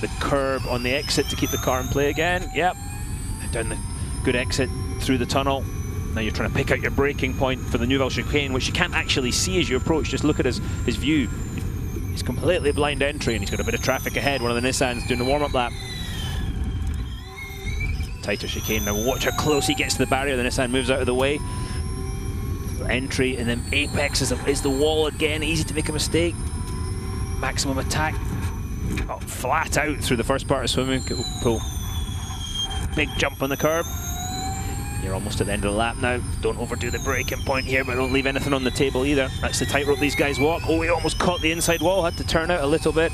the curb on the exit to keep the car in play again. Yep. Down the good exit through the tunnel. Now you're trying to pick out your braking point for the Nouvelle Chicane, which you can't actually see as you approach. Just look at his view. He's completely blind entry, and he's got a bit of traffic ahead. One of the Nissans doing the warm-up lap. Tighter chicane. Now watch how close he gets to the barrier. The Nissan moves out of the way. Entry, and then Apex is the wall again. Easy to make a mistake. Maximum attack. Oh, flat out through the first part of swimming pool. Big jump on the curb. You're almost at the end of the lap now. Don't overdo the braking point here, but don't leave anything on the table either. That's the tightrope these guys walk. Oh, he almost caught the inside wall. Had to turn out a little bit.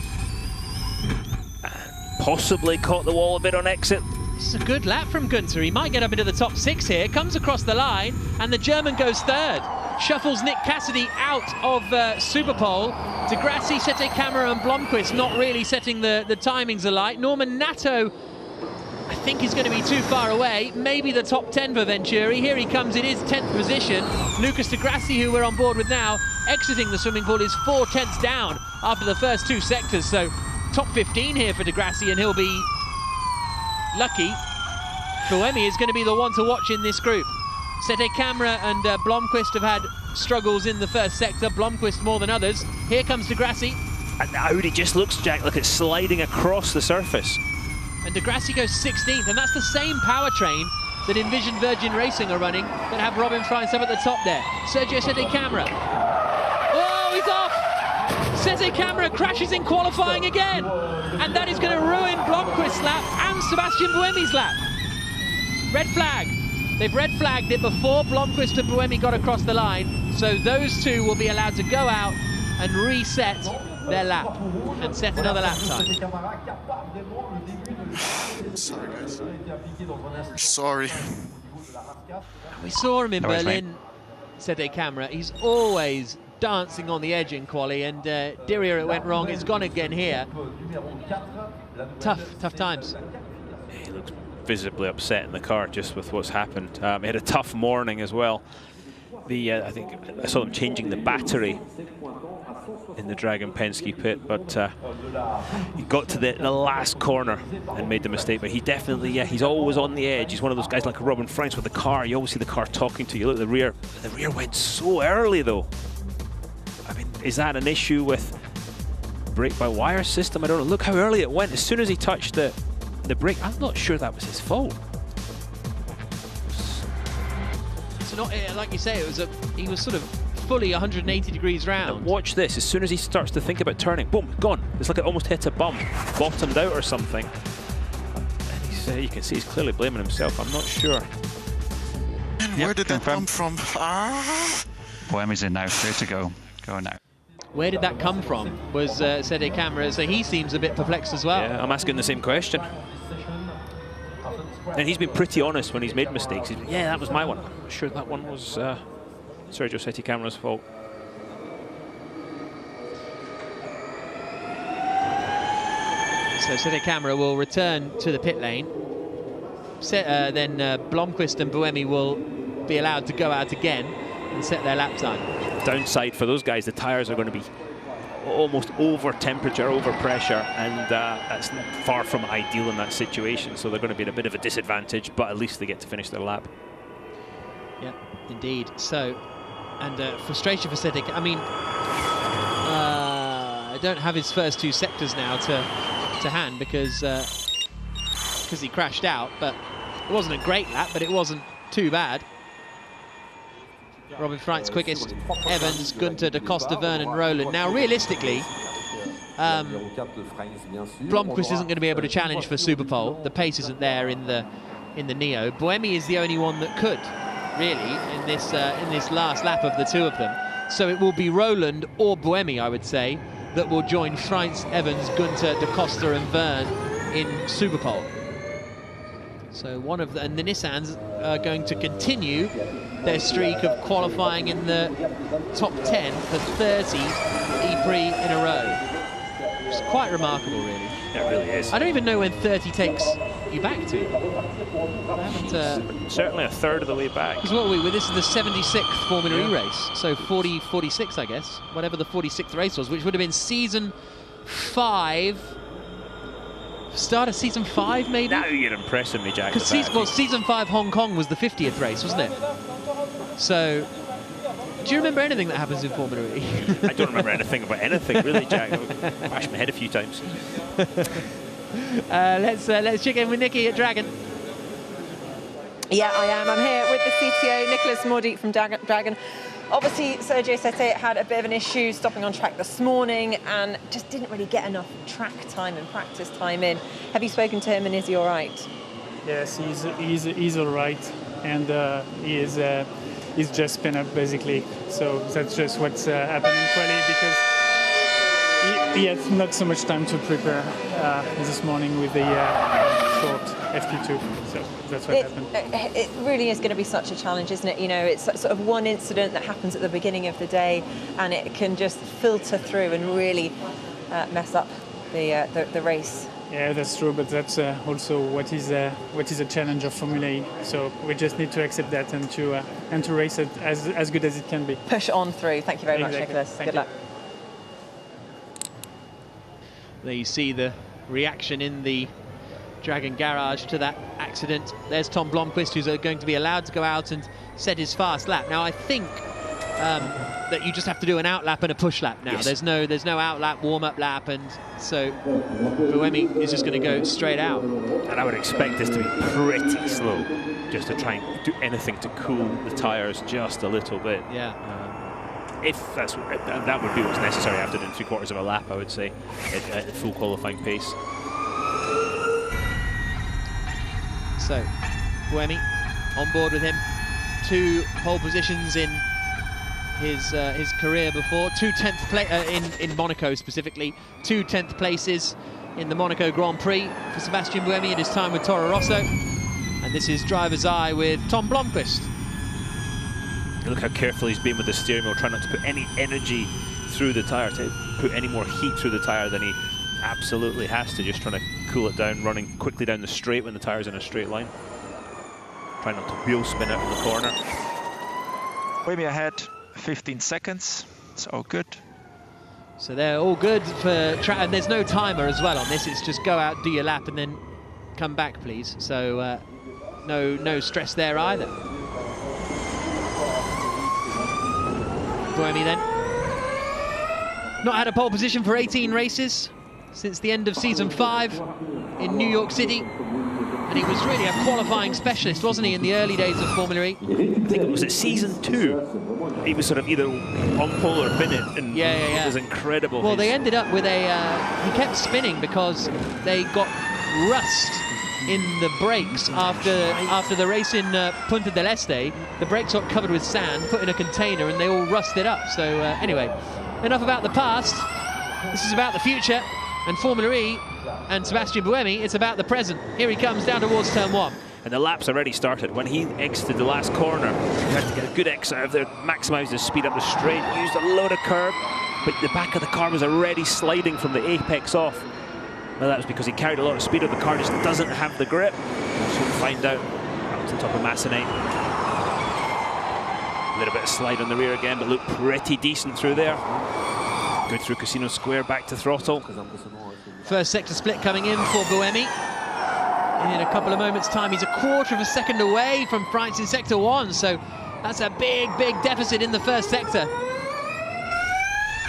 Possibly caught the wall a bit on exit. This is a good lap from Gunter. He might get up into the top 6 here. Comes across the line, and the German goes 3rd. Shuffles Nick Cassidy out of Superpole. De Grassi, Sete Camera, and Blomqvist not really setting the timings alight. Norman Nato, I think, is going to be too far away. Maybe the top 10 for Venturi. Here he comes in his 10th position. Lucas De Grassi, who we're on board with now, exiting the swimming pool, is 4 tenths down after the first 2 sectors. So top 15 here for De Grassi, and he'll be lucky. Buemi is going to be the one to watch in this group. Sete Camera and Blomqvist have had struggles in the first sector. Blomqvist more than others. Here comes De Grassi. And the Audi just looks, Jack, like it's sliding across the surface. And De Grassi goes 16th, and that's the same powertrain that Envision Virgin Racing are running that have Robin Freins up at the top there. Sergio Sete Camera. Oh, he's off! Sete Camera crashes in qualifying again, and that is going to ruin Blomqvist's lap and Sebastian Buemi's lap. Red flag. They've red flagged it before Blomqvist and Buemi got across the line, so those two will be allowed to go out and reset their lap and set another lap time. Sorry, guys. Sorry. We saw him in Berlin, Sete Camera. He's always dancing on the edge in quali, and Dirrier, it went wrong. It's gone again here. Tough times. He looks visibly upset in the car just with what's happened. He had a tough morning as well. I think I saw them changing the battery in the Dragon Penske pit, but he got to the last corner and made the mistake. But he definitely, he's always on the edge. He's one of those guys like Robin Freins with the car. You always see the car talking to you. Look at the rear. The rear went so early though. I mean, is that an issue with brake-by-wire system? I don't know. Look how early it went. As soon as he touched the brake, I'm not sure that was his fault. It's not, like you say, he was sort of fully 180 degrees round. And watch this. As soon as he starts to think about turning, boom, gone. It's like it almost hit a bump, bottomed out or something. And you can see he's clearly blaming himself. I'm not sure. And where did that come from? Buemi's in now, clear to go. Go now. Where did that come from? Was Sete Camera, so he seems a bit perplexed as well. Yeah, I'm asking the same question. And he's been pretty honest when he's made mistakes. He's been, yeah, that was my one. I'm sure that one was Sergio Sette Camera's fault. So Sette Camera will return to the pit lane. Then Blomqvist and Buemi will be allowed to go out again and set their lap time. Downside for those guys, the tyres are going to be almost over temperature, over pressure, and that's far from ideal in that situation. So they're going to be at a bit of a disadvantage, but at least they get to finish their lap. Yeah, indeed. So, and frustration for Sette. I mean, I don't have his first two sectors now to hand because he crashed out, but it wasn't a great lap, but it wasn't too bad. Robin Freit's quickest, Evans, Gunther, Da Costa, Vernon, Rowland. Now, realistically, Blomqvist isn't going to be able to challenge for Superpole. The pace isn't there in the Neo. Buemi is the only one that could, really, in this last lap of the two of them. So it will be Rowland or Buemi, I would say, that will join Freitz, Evans, Gunther, Da Costa, and Verne in Superpole. So and the Nissans are going to continue their streak of qualifying in the top 10 for 30 E-Prix in a row. It's quite remarkable, really. It really is. I don't even know when 30 takes you back to. I haven't, certainly a third of the way back. Because what are we? Well, this is the 76th Formula E race, so 46, I guess, whatever the 46th race was, which would have been season 5. Start of season 5, maybe? Now you're impressing me, Jack. Because season 5 Hong Kong was the 50th race, wasn't it? So, do you remember anything that happens in Formula E? I don't remember anything about anything, really, Jack. I bashed my head a few times. Let's check in with Nikki at Dragon. Yeah, I am. I'm here with the CTO, Nicholas Mordi from Dragon. Obviously, Sergio Sette had a bit of an issue stopping on track this morning and just didn't really get enough track time and practice time in. Have you spoken to him, and is he all right? Yes, he's all right, and he's just spin up basically. So that's just what's happening in quali, because he had not so much time to prepare this morning with the short FP2. So that's what happened. It really is going to be such a challenge, isn't it? You know, it's sort of one incident that happens at the beginning of the day, and it can just filter through and really mess up the race. Yeah, that's true, but that's also what is a challenge of Formula E. So we just need to accept that and to race it as good as it can be. Push on through. Thank you very much, Nicholas. Good luck. There you see the reaction in the Dragon garage to that accident. There's Tom Blomqvist, who's going to be allowed to go out and set his fast lap. Now, I think that you just have to do an out lap and a push lap now. Yes. There's no out lap, warm up lap, and so Buemi is just going to go straight out. And I would expect this to be pretty slow, just to try and do anything to cool the tyres just a little bit. Yeah. If that would be what's necessary after doing 3/4 of a lap, I would say, at full qualifying pace. So, Buemi on board with him. 2 pole positions in his career before. 2 10th place in Monaco specifically. 2 10th places in the Monaco Grand Prix for Sebastian Buemi in his time with Toro Rosso. And this is driver's eye with Tom Blomqvist. Look how careful he's been with the steering wheel, trying not to put any energy through the tyre, to put any more heat through the tyre than he absolutely has to, just trying to cool it down, running quickly down the straight when the tyre's in a straight line. Trying not to wheel spin out in the corner. Buemi ahead, 15 seconds, it's all good. So they're all good for track, and there's no timer as well on this, it's just go out, do your lap, and then come back, please. So no stress there either. Buemi then. Not had a pole position for 18 races since the end of season 5 in New York City. And he was really a qualifying specialist, wasn't he, in the early days of Formula E? I think it was at season 2. He was sort of either on pole or bin it, and it was incredible. Well, they ended up with he kept spinning because they got rust in the brakes after the race in Punta del Este. The brakes got covered with sand, put in a container, and they all rusted up. So anyway, enough about the past. This is about the future, and Formula E and Sebastian Buemi, it's about the present. Here he comes down towards turn 1. And the lap's already started. When he exited the last corner, he had to get a good exit out of there, maximise his speed up the straight, used a load of curb, but the back of the car was already sliding from the apex off. Well, that was because he carried a lot of speed, or the car just doesn't have the grip. So we'll find out. Up to the top of Massenet. A little bit of slide on the rear again, but looked pretty decent through there. Good through Casino Square, back to throttle. First sector split coming in for Buemi. In a couple of moments' time, he's a quarter of a second away from France in sector 1, so that's a big, big deficit in the first sector.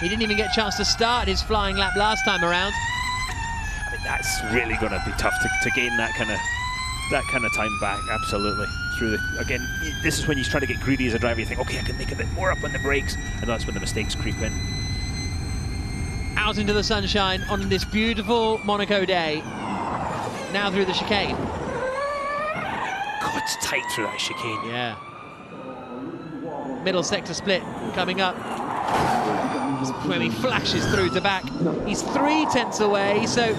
He didn't even get a chance to start his flying lap last time around. I mean, that's really going to be tough to gain that kind of time back. Absolutely. Through the, again, this is when you try to get greedy as a driver. You think, okay, I can make a bit more up on the brakes, and that's when the mistakes creep in. Out into the sunshine on this beautiful Monaco day. Now through the chicane. God, it's tight through that chicane. Yeah. Middle sector split coming up. When he flashes through to back. He's 3 tenths away, so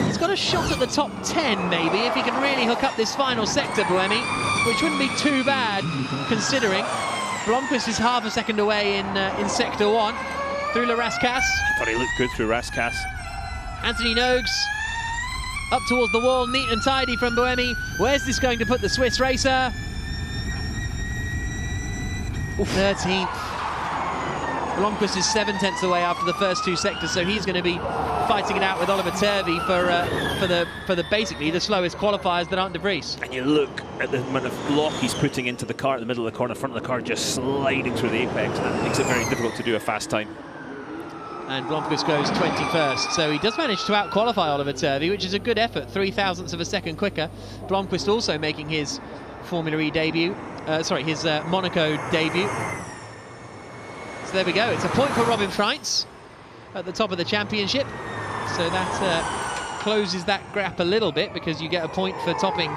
he's got a shot at the top 10 maybe if he can really hook up this final sector, Buemi, which wouldn't be too bad considering. Blomqvist is half a second away in sector 1 through Le Rascasse. I thought he looked good through Rascasse. Anthony Nogues up towards the wall, neat and tidy from Buemi. Where's this going to put the Swiss racer? 13th. Blomqvist is 7 tenths away after the first 2 sectors, so he's going to be fighting it out with Oliver Turvey for the basically the slowest qualifiers that aren't De Vries. And you look at the amount of lock he's putting into the car at the middle of the corner, front of the car just sliding through the apex. That makes it very difficult to do a fast time. And Blomqvist goes 21st, so he does manage to out-qualify Oliver Turvey, which is a good effort, 0.003 of a second quicker. Blomqvist also making his Formula E debut, his Monaco debut. So there we go, it's a point for Robin Freitz at the top of the championship. So that closes that gap a little bit because you get a point for topping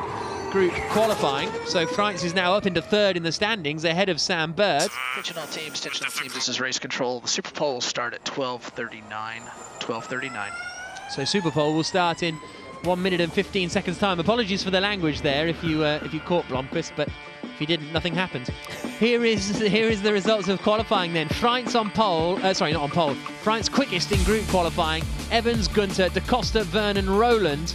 group qualifying. So Freitz is now up into 3rd in the standings ahead of Sam Bird. Attention all teams, this is race control. The Super Pole will start at 12:39. So Super Pole will start in 1 minute and 15 seconds time. Apologies for the language there if you caught Blomqvist, but if you didn't, nothing happened. Here is the results of qualifying then. Freitz on pole, sorry, not on pole. Freitz quickest in group qualifying. Evans, Gunter, Da Costa, Vernon, Rowland,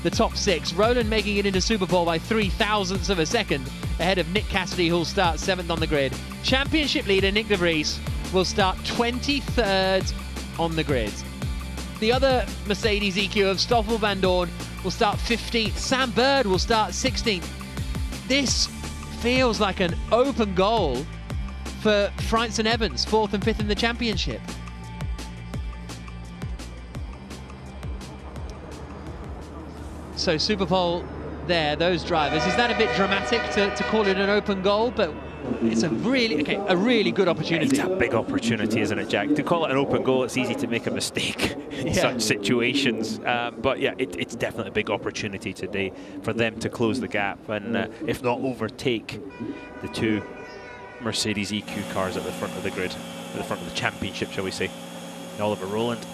the top 6. Rowland making it into Super Pole by 0.003 of a second, ahead of Nick Cassidy, who'll start 7th on the grid. Championship leader Nick De Vries will start 23rd on the grid. The other Mercedes EQ of Stoffel Van Dorn will start 15th. Sam Bird will start 16th. This feels like an open goal for Freitz and Evans, 4th and 5th in the championship. So Super Pole there, those drivers. Is that a bit dramatic to call it an open goal? But it's a really good opportunity. It's a big opportunity, isn't it, Jack? To call it an open goal, it's easy to make a mistake in such situations. But yeah, it's definitely a big opportunity today for them to close the gap and, if not overtake, the 2 Mercedes EQ cars at the front of the grid, at the front of the championship, shall we say. And Oliver Rowland,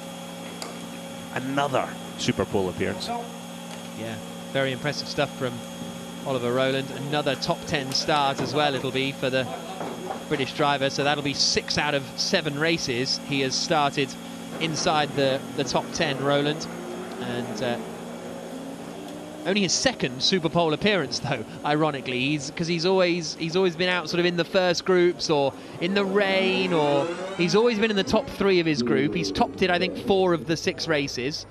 another Super Pole appearance. Yeah, very impressive stuff from Oliver Rowland. Another top 10 start as well it'll be for the British driver, so that'll be 6 out of 7 races he has started inside the top 10, Rowland. And only his 2nd Super Pole appearance though, ironically, because he's always been out sort of in the first groups or in the rain, or he's always been in the top 3 of his group. He's topped it, I think, 4 of the 6 races,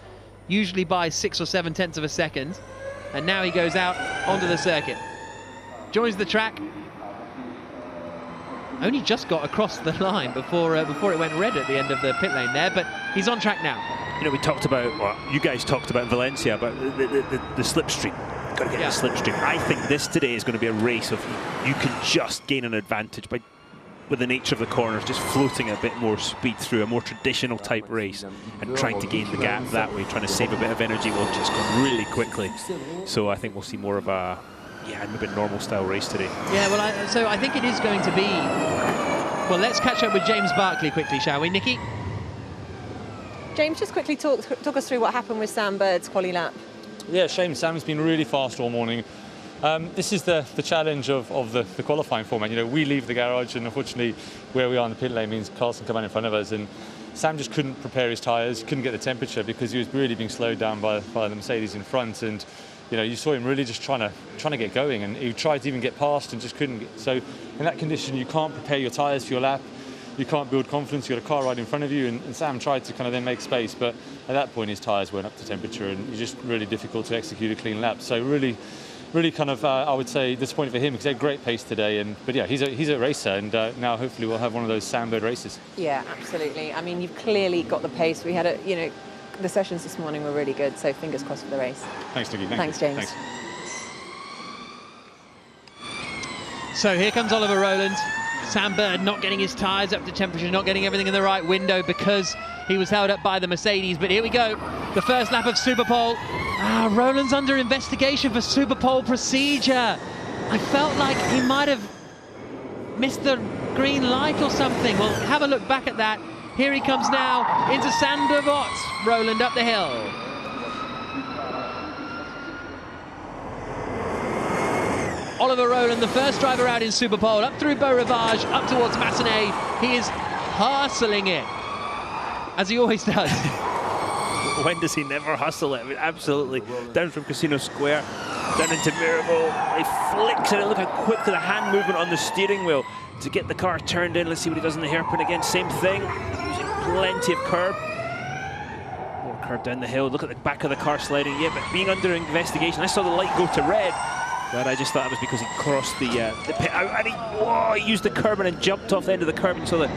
usually by 6 or 7 tenths of a second. And now he goes out onto the circuit. Joins the track. Only just got across the line before it went red at the end of the pit lane there, but he's on track now. You know, we talked about, well, you guys talked about Valencia, about the slipstream. Got to get the slipstream. I think this today is going to be a race of you can just gain an advantage by, with the nature of the corners, just floating a bit more speed through a more traditional type race and trying to gain the gap that way, trying to save a bit of energy while just going really quickly. So I think we'll see more of a, maybe a normal style race today. Yeah, well, so I think it is going to be, well, let's catch up with James Barclay quickly, shall we, Nikki? James, just quickly talk us through what happened with Sam Bird's quali lap. Yeah, shame. Sam's been really fast all morning. This is the challenge of the qualifying format. You know, we leave the garage, and unfortunately, where we are in the pit lane means cars can come out in front of us. And Sam just couldn't prepare his tyres, couldn't get the temperature because he was really being slowed down by the Mercedes in front. And you know, you saw him really just trying to get going, and he tried to even get past and just couldn't get. So in that condition, you can't prepare your tyres for your lap. You can't build confidence. You've got a car right in front of you, and Sam tried to kind of then make space, but at that point his tyres weren't up to temperature, and it's just really difficult to execute a clean lap. So really kind of, I would say, disappointed for him because he had great pace today. But yeah, he's a racer, and now hopefully we'll have one of those Sambird races. Yeah, absolutely. I mean, you've clearly got the pace. We had the sessions this morning were really good, so fingers crossed for the race. Thanks, Nikki. Thanks, James. Thanks. So here comes Oliver Rowland. Sambird not getting his tyres up to temperature, not getting everything in the right window because he was held up by the Mercedes. But here we go, the first lap of Superpole. Rowland's under investigation for Superpole procedure. I felt like he might have missed the green light or something. Well, have a look back at that. Here he comes now into Sandervoort. Rowland up the hill. Oliver Rowland, the first driver out in Superpole, up through Beau Rivage, up towards Massenet. He is hustling it, as he always does. When does he never hustle it? I mean, absolutely. Down from Casino Square, down into Mirabeau. He flicks it. Look how quick the hand movement on the steering wheel to get the car turned in. Let's see what he does in the hairpin again. Same thing, using plenty of curb. More curb down the hill. Look at the back of the car sliding. Yeah, but being under investigation. I saw the light go to red, but I just thought it was because he crossed the pit out, and he used the curb and then jumped off the end of the curb, and so the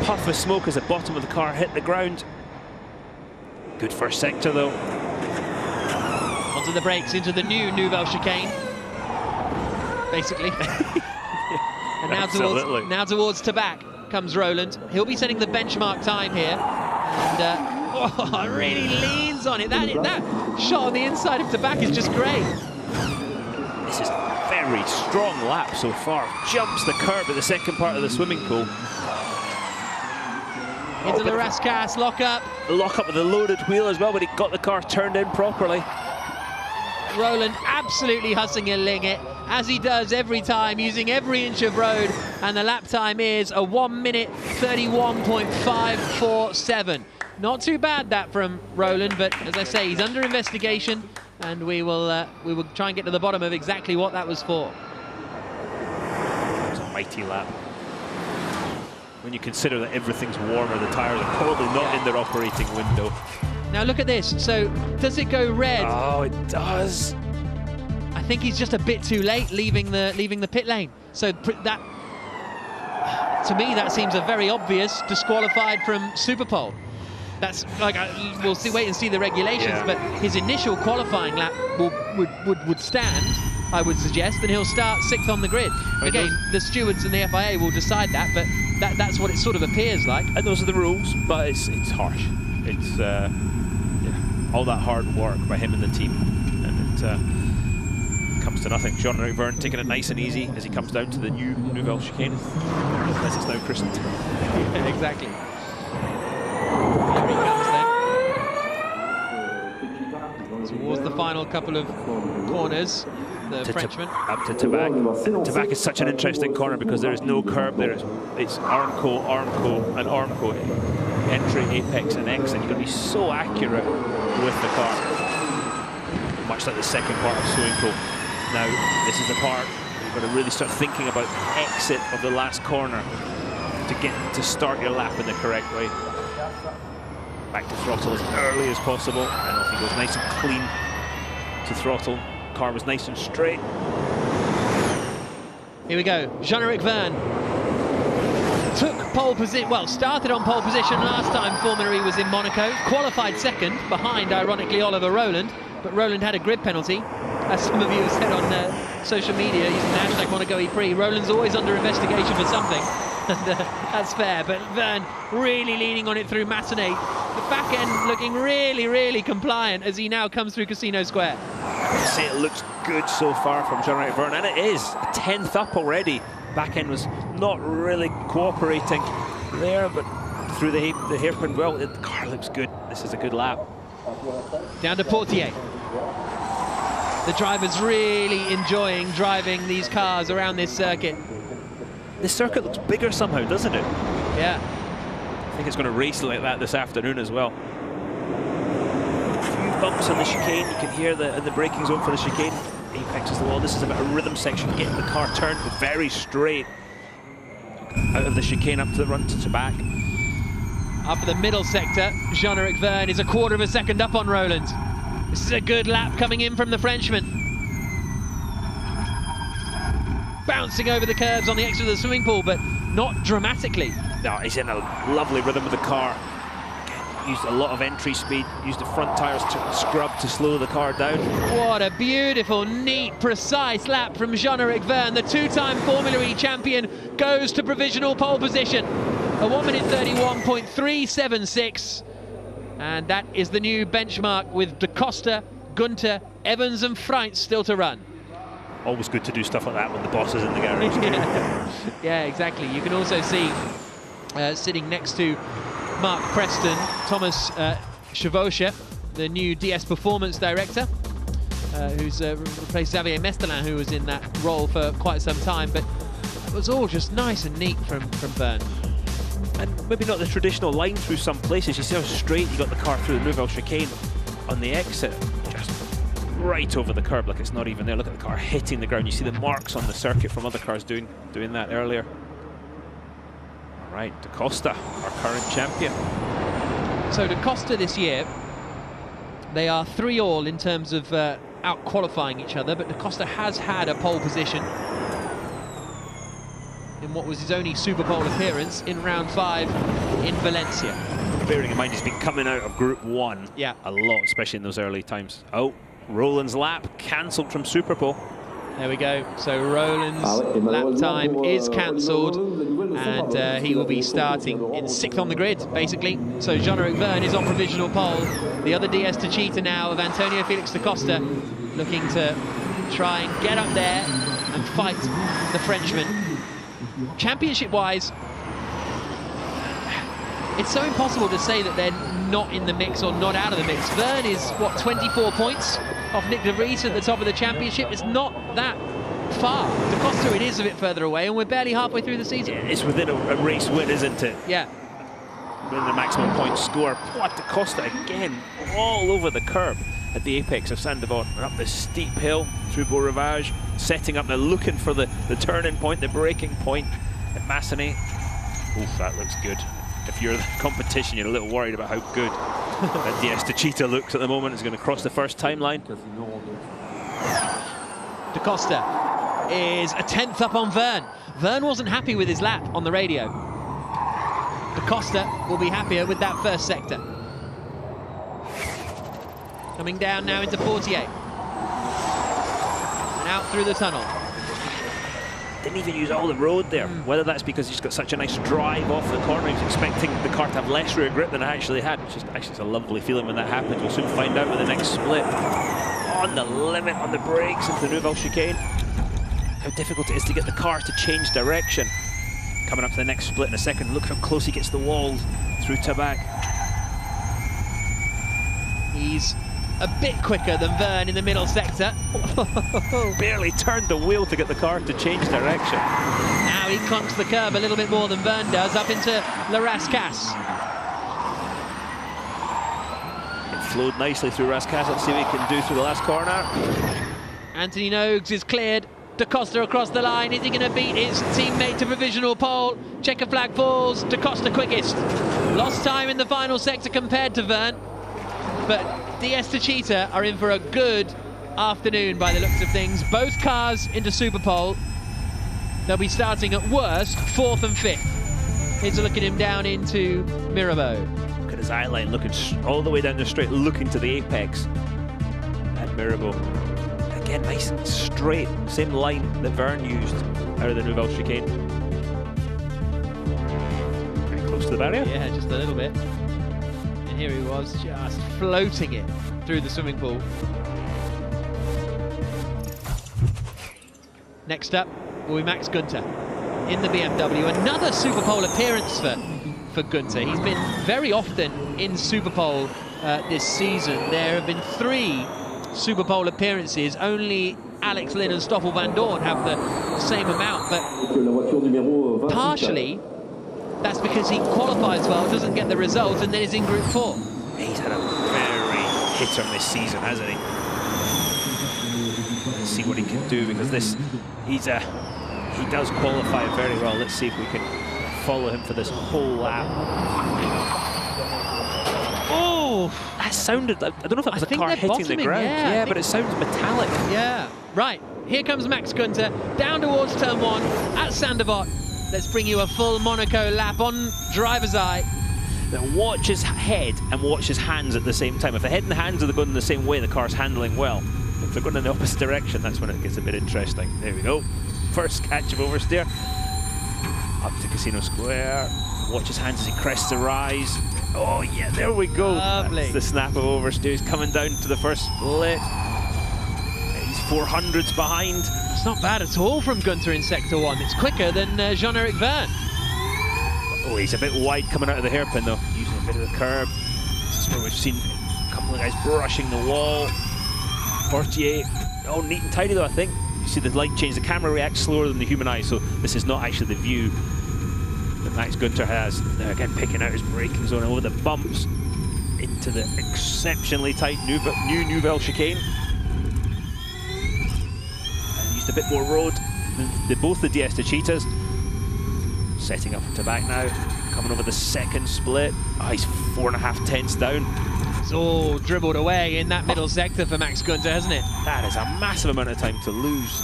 puff of smoke as the bottom of the car hit the ground. Good first sector though. Onto the brakes into the new Nouvelle chicane, basically. And now towards Tabac comes Rowland. He'll be setting the benchmark time here, and really leans on it. That shot on the inside of Tabac is just great. This is a very strong lap so far. Jumps the curb at the second part of the swimming pool. Into the Rascasse, lock up. The lock up with the loaded wheel as well, but he got the car turned in properly. Rowland absolutely hustling it, as he does every time, using every inch of road, and the lap time is a 1 minute 31.547. Not too bad that from Rowland, but as I say, he's under investigation, and we will try and get to the bottom of exactly what that was for. It's a mighty lap. When you consider that everything's warmer, the tyres are probably not in their operating window. Now look at this. So does it go red? Oh, it does. I think he's just a bit too late leaving the pit lane. So that, to me, that seems a very obvious disqualified from Superpole. That's like we'll see. Wait and see the regulations. But his initial qualifying lap would stand, I would suggest, and he'll start 6th on the grid. Again, the stewards and the FIA will decide that, but that's what it sort of appears like. And those are the rules, but it's harsh. It's all that hard work by him and the team, and it comes to nothing. Jean-Eric Vergne taking it nice and easy as he comes down to the new Nouvelle chicane, as it's now christened. Yeah, exactly. Here he comes then. Towards the final couple of corners. The Frenchman. Up to Tabac. Tabac is such an interesting corner because there is no curb there. It's Armco, and Armco. Entry, apex, and exit. You've got to be so accurate with the car. Much like the second part of swimming pool. Now, this is the part you've got to really start thinking about the exit of the last corner to start your lap in the correct way. Back to throttle as early as possible, and off he goes nice and clean to throttle. Car was nice and straight. Here we go. Jean-Eric Vergne took pole position, well, started on pole position last time Formula E was in Monaco, qualified second behind, ironically, Oliver Rowland, but Rowland had a grid penalty. As some of you have said on social media using the hashtag Monaco E-Prix, Rowland's always under investigation for something, and that's fair, but Vergne really leaning on it through Massenet. The back end looking really, really compliant as he now comes through Casino Square. I would say it looks good so far from Jean-Eric Vergne, and it is a 10th up already. Back end was not really cooperating there, but through the hairpin, well, the car looks good. This is a good lap. Down to Portier. the drivers really enjoying driving these cars around this circuit. This circuit looks bigger somehow, doesn't it? Yeah. I think it's going to race like that this afternoon as well. A few bumps on the chicane. You can hear the braking zone for the chicane. Apex is the wall. This is a bit of a rhythm section, getting the car turned very straight out of the chicane up to the run to back. Up the middle sector, Jean-Eric Vergne is a quarter of a second up on Roland. This is a good lap coming in from the Frenchman. Bouncing over the curves on the exit of the swimming pool, but not dramatically. No, he's in a lovely rhythm with the car. Again, used a lot of entry speed, used the front tyres to scrub to slow the car down. What a beautiful, neat, precise lap from Jean-Eric Vergne. The two-time Formula E champion goes to provisional pole position. A 1:31.376. And that is the new benchmark with Da Costa, Gunter, Evans and Freitz still to run. Always good to do stuff like that when the boss is in the garage. Yeah, exactly. You can also see sitting next to Mark Preston, Thomas Chevauche, the new DS Performance Director, who's replaced Xavier Mestelin, who was in that role for quite some time. But it was all just nice and neat from Vergne. And maybe not the traditional line through some places. You see how straight you got the car through the Nouvelle chicane on the exit. Just right over the curb, like it's not even there. Look at the car hitting the ground. You see the marks on the circuit from other cars doing that earlier. All right, Da Costa, our current champion. So Da Costa this year, they are 3-all in terms of out-qualifying each other, but Da Costa has had a pole position in what was his only Super Pole appearance in round 5 in Valencia. Bearing in mind he's been coming out of Group 1 a lot, especially in those early times. Oh, Roland's lap cancelled from Super Pole. There we go. So Roland's lap time is cancelled, and he will be starting in 6th on the grid, basically. So Jean-Eric Vergne is on provisional pole. The other DS Techeetah now of Antonio Felix Da Costa, looking to try and get up there and fight the Frenchman. Championship-wise, it's so impossible to say that they're not in the mix or not out of the mix. Vergne is, what, 24 points off Nick de Vries at the top of the championship. It's not that far. Da Costa, it is a bit further away, and we're barely halfway through the season. Yeah, it's within a race win, isn't it? Yeah. Within the maximum point score. What, Da Costa again, all over the curb at the apex of Saint-Devant, and up this steep hill through Beau Rivage, setting up, they're looking for the turning point, the braking point at Massenet. Oof, that looks good. If you're the competition, you're a little worried about how good that DS Techeetah looks at the moment. It's going to cross the first timeline. Da Costa is a 10th up on Vergne. Vergne wasn't happy with his lap on the radio. Da Costa will be happier with that first sector. Coming down now into 48. And out through the tunnel. Didn't even use all the road there. Whether that's because he's got such a nice drive off the corner, he's expecting the car to have less rear grip than it actually had. It's just actually, it's a lovely feeling when that happens. We'll soon find out with the next split. On the limit on the brakes into the Nouvelle chicane. How difficult it is to get the car to change direction. Coming up to the next split in a second. Look how close he gets the walls through Tabac. He's a bit quicker than Vergne in the middle sector. Barely turned the wheel to get the car to change direction. Now he clunks the curb a little bit more than Vergne does, up into La Rascasse. It flowed nicely through Rascasse. Let's see what he can do through the last corner. Anthony Nogues is cleared. Da Costa across the line. Is he going to beat his teammate to provisional pole? Checker flag falls. Da Costa quickest. Lost time in the final sector compared to Vergne. But DS Techeetah are in for a good afternoon by the looks of things. Both cars into Super Pole. They'll be starting at worst 4th and 5th. Here's a look at him down into Mirabeau. Look at his eye line, looking all the way down the straight, looking to the apex at Mirabeau. Again, nice and straight, same line that Vergne used out of the Nouvelle chicane. Very close to the barrier. Yeah, just a little bit. And here he was, just floating it through the swimming pool. Next up will be Max Gunter in the BMW. Another Super Pole appearance for Gunter. He's been very often in Super Pole this season. There have been 3 Super Pole appearances. Only Alex Lynn and Stoffel van Doorn have the same amount, but partially that's because he qualifies well, doesn't get the result, and then is in Group 4. He's had a very hit on this season, hasn't he? Let's see what he can do, because he does qualify very well. Let's see if we can follow him for this whole lap. Oh, that sounded like, I don't know if that was a car hitting the ground. Yeah, but it sounds metallic. Yeah, right. Here comes Max Günther down towards turn 1 at Sandervoort. Let's bring you a full Monaco lap on driver's eye. Now watch his head and watch his hands at the same time. If the head and the hands are going the same way, the car's handling well. If they're going in the opposite direction, that's when it gets a bit interesting. There we go. First catch of oversteer. Up to Casino Square. Watch his hands as he crests the rise. Oh yeah, there we go. Lovely. That's the snap of oversteer. He's coming down to the first split. He's 400s behind. It's not bad at all from Günther in Sector 1. It's quicker than Jean-Eric Verne. Oh, he's a bit wide coming out of the hairpin though, using a bit of the curb. This is where we've seen a couple of guys brushing the wall. Portier, oh, neat and tidy though, I think. You see the light change, the camera reacts slower than the human eye, so this is not actually the view that Max Günther has. Now again, picking out his braking zone over the bumps into the exceptionally tight new Nouvelle chicane. And used a bit more road than both the DS Cheetahs. Setting up to back now, coming over the second split. Oh, he's 4.5 tenths down. It's all dribbled away in that middle sector for Max Günther, hasn't it? That is a massive amount of time to lose.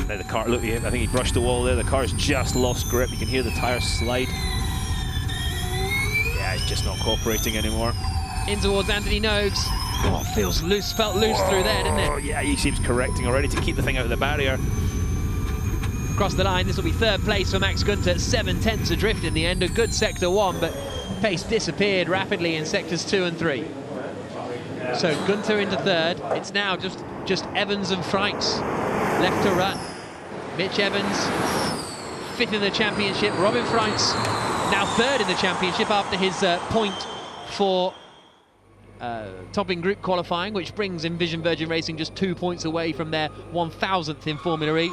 Now the car, look, I think he brushed the wall there. The car's just lost grip. You can hear the tyres slide. Yeah, it's just not cooperating anymore. In towards Anthony Nogues. Oh, it feels loose, felt loose through there, didn't it? Oh yeah, he seems correcting already to keep the thing out of the barrier. Across the line, this will be third place for Max Günther, 7 tenths adrift in the end. A good Sector 1, but pace disappeared rapidly in Sectors 2 and 3. So Günther into third. It's now just Evans and Freiks left to run. Mitch Evans, 5th in the championship. Robin Freiks now 3rd in the championship after his point for topping group qualifying, which brings Envision Virgin Racing just 2 points away from their 1,000th in Formula E.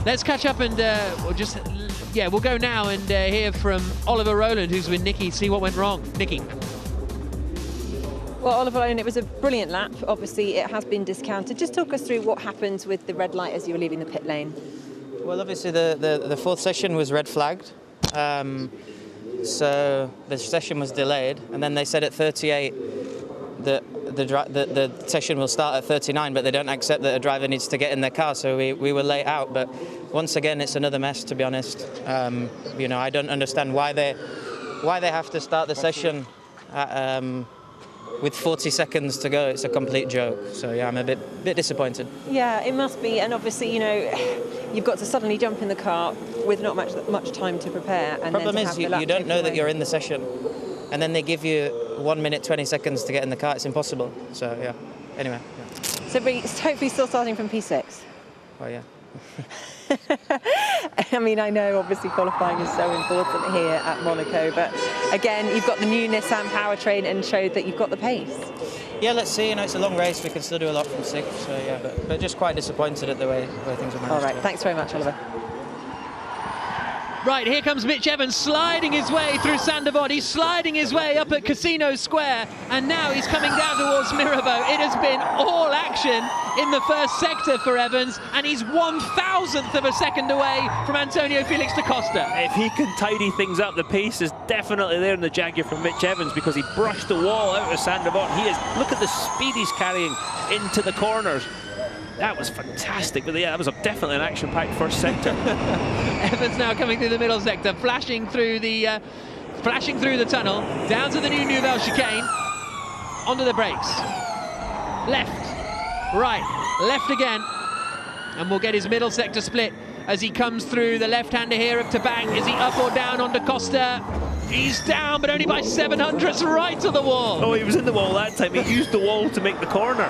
Let's catch up and we'll go now and hear from Oliver Rowland, who's with Nicky, see what went wrong. Nicky. Well, Oliver Rowland, it was a brilliant lap. Obviously, it has been discounted. Just talk us through what happened with the red light as you were leaving the pit lane. Well, obviously the fourth session was red flagged, so the session was delayed, and then they said at 38 that the session will start at 39, but they don't accept that a driver needs to get in their car, so we were late out. But once again, it's another mess, to be honest. You know, I don't understand why they have to start the session at, with 40 seconds to go. It's a complete joke. So yeah, I'm a bit disappointed. Yeah, it must be. And obviously, you know, you've got to suddenly jump in the car with not much time to prepare. And problem then is you don't know that you're in the session, and then they give you 1 minute 20 seconds to get in the car. It's impossible. So yeah. Anyway. Yeah. So hopefully still starting from P6. Oh yeah. I mean, I know obviously qualifying is so important here at Monaco, but again, you've got the new Nissan powertrain and showed that you've got the pace. Yeah, let's see. You know, it's a long race. We can still do a lot from 6. So yeah, but just quite disappointed at the way things are managed. All right, thanks very much, Oliver. Right, here comes Mitch Evans sliding his way through Sandervoort. He's sliding his way up at Casino Square, and now he's coming down towards Mirabeau. It has been all action in the first sector for Evans, and he's 1,000th of a second away from Antonio Felix da Costa. If he can tidy things up, the pace is definitely there in the Jaguar from Mitch Evans, because he brushed the wall out of Sandervoort. Look at the speed he's carrying into the corners. That was fantastic, but yeah, that was definitely an action-packed first sector. Evans now coming through the middle sector, flashing through the tunnel, down to the new Nouvelle chicane, onto the brakes. Left, right, left again, and we'll get his middle sector split as he comes through the left-hander here of Tabang. Is he up or down on Da Costa? He's down, but only by 700ths, right to the wall. Oh, he was in the wall that time. He used the wall to make the corner.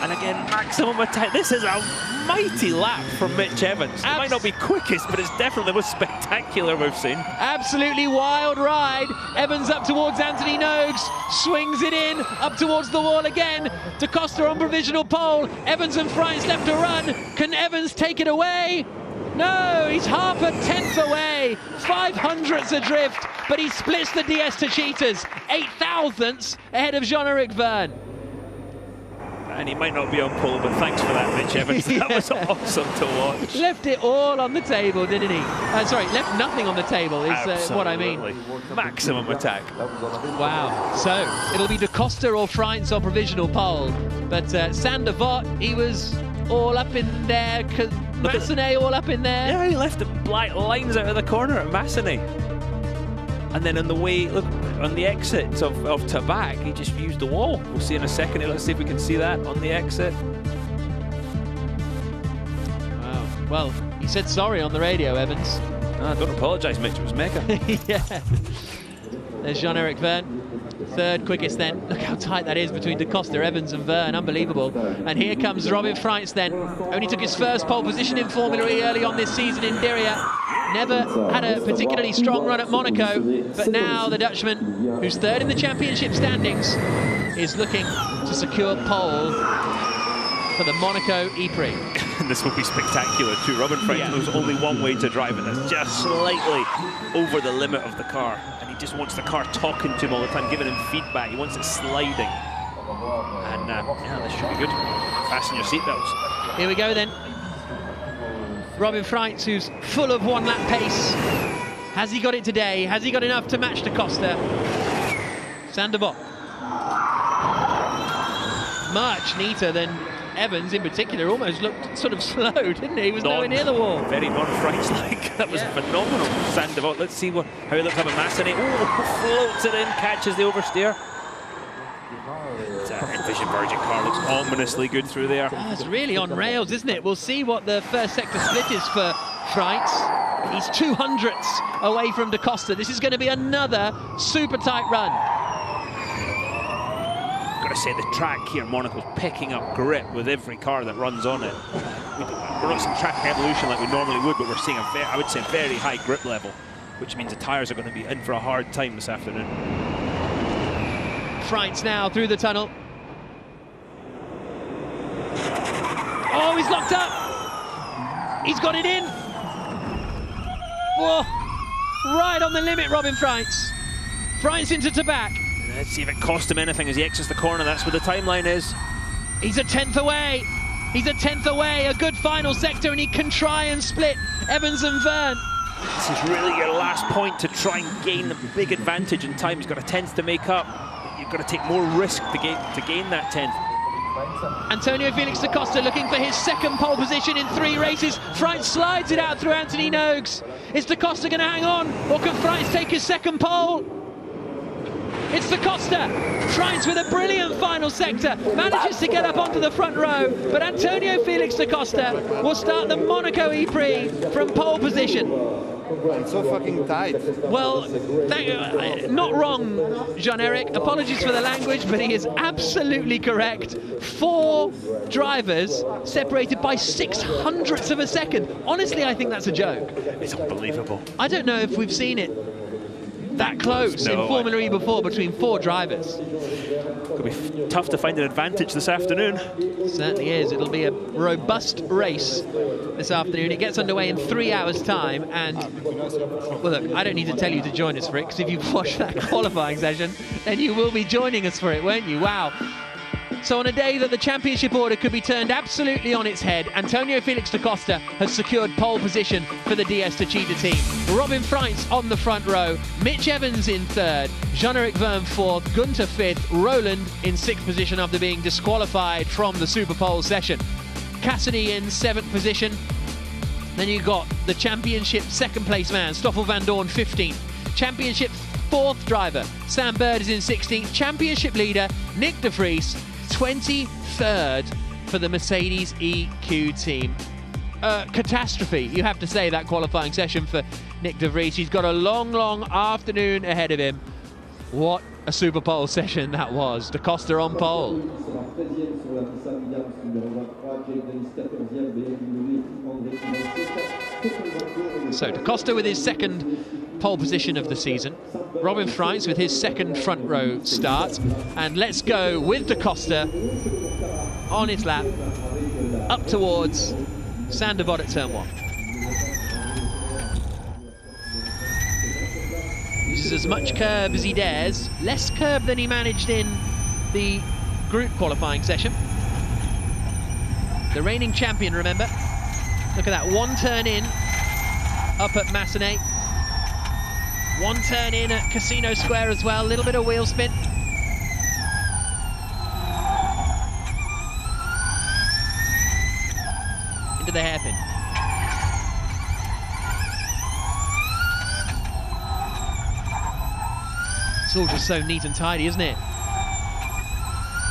And again, maximum attack. This is a mighty lap from Mitch Evans. It might not be quickest, but it's definitely the most spectacular we've seen. Absolutely wild ride. Evans up towards Anthony Noakes, swings it in, up towards the wall again. Da Costa on provisional pole. Evans and Freins left to run. Can Evans take it away? No, he's half a tenth away. 500ths adrift, but he splits the DS to cheaters. 8 thousandths ahead of Jean-Eric Verne. And he might not be on pole, but thanks for that, Mitch Evans. That was awesome to watch. Left it all on the table, didn't he? Sorry, left nothing on the table is what I mean. Maximum attack. Wow. So it'll be Da Costa or Freins on provisional pole. But Sander Vott, he was all up in there. Massenet all up in there. Yeah, he left the black lines out of the corner at Massenet. And then on the way, look, on the exit of Tabac, he just used the wall. We'll see in a second. Let's see if we can see that on the exit. Wow. Well, he said sorry on the radio, Evans. Don't apologise, Mitch. It was Mecca. Yeah. There's Jean-Eric Verne. Third quickest then. Look how tight that is between Da Costa, Evans and Verne. Unbelievable. And here comes Robin Freins then. Only took his first pole position in Formula E early on this season in Diriyah. Never had a particularly strong run at Monaco. But now the Dutchman, who's third in the championship standings, is looking to secure pole for the Monaco E-Prix. And this will be spectacular too. Robin Freins knows only one way to drive it. That's just slightly over the limit of the car. Just wants the car talking to him all the time, giving him feedback. He wants it sliding. And yeah, this should be good. Fasten your seatbelts. Here we go then. Robin Freins, who's full of one-lap pace. Has he got it today? Has he got enough to match Da Costa? Sander Vott. Much neater than Evans in particular. Almost looked sort of slow, didn't he? He was nowhere near the wall. Very non-Freins-like. That was phenomenal. Sander Vott. Let's see how he looks up at Massenet. Oh, floats it in, catches the oversteer. Envision Virgin car looks ominously good through there. It's really on rails, isn't it? We'll see what the first sector split is for Freins. He's 200ths away from Da Costa. This is going to be another super tight run. Got to say, the track here, Monaco's picking up grip with every car that runs on it. We're not seeing track evolution like we normally would, but we're seeing I would say, very high grip level, which means the tyres are going to be in for a hard time this afternoon. Freins now through the tunnel. Oh, he's locked up. He's got it in. Whoa. Right on the limit, Robin Freins. Freins into Tabac. Let's see if it cost him anything as he exits the corner. That's where the timeline is. He's a 10th away. He's a 10th away. A good final sector, and he can try and split Evans and Verne. This is really your last point to try and gain a big advantage in time. He's got a 10th to make up. You've got to take more risk to gain that 10th. Antonio Felix Da Costa looking for his second pole position in 3 races. Freins slides it out through Anthony Noakes. Is Da Costa going to hang on, or can Freins take his second pole? It's Da Costa. Freins with a brilliant final sector. Manages to get up onto the front row. But Antonio Felix Da Costa will start the Monaco E-Prix from pole position. It's so fucking tight. Well, not wrong, Jean-Eric. Apologies for the language, but he is absolutely correct. 4 drivers separated by 600ths of a second. Honestly, I think that's a joke. It's unbelievable. I don't know if we've seen it that close in Formula E before between 4 drivers. Could be tough to find an advantage this afternoon. Certainly is. It'll be a robust race this afternoon. It gets underway in 3 hours' time, and well, look, I don't need to tell you to join us for it, because if you've watched that qualifying session, then you will be joining us for it, won't you? Wow. So on a day that the championship order could be turned absolutely on its head, Antonio Felix Da Costa has secured pole position for the DS Techeetah team. Robin Freins on the front row, Mitch Evans in 3rd, Jean-Eric Verne 4th, Gunther 5th, Roland in 6th position after being disqualified from the Super Pole session. Cassidy in 7th position. Then you've got the championship 2nd place man, Stoffel van Dorn 15th. Championship 4th driver, Sam Bird is in 16th. Championship leader, Nick de Vries, 23rd for the Mercedes EQ team. Catastrophe, you have to say, that qualifying session for Nick de Vries. He's got a long, long afternoon ahead of him. What a Super Pole session that was. Da Costa on pole. So Da Costa with his second pole position of the season. Robin Freins with his second front row start. And let's go with Da Costa on his lap up towards Sandervod at turn 1. Uses as much curb as he dares. Less curb than he managed in the group qualifying session. The reigning champion, remember. Look at that, one turn in up at Massenet. One turn in at Casino Square as well, a little bit of wheel spin. Into the hairpin. It's all just so neat and tidy, isn't it?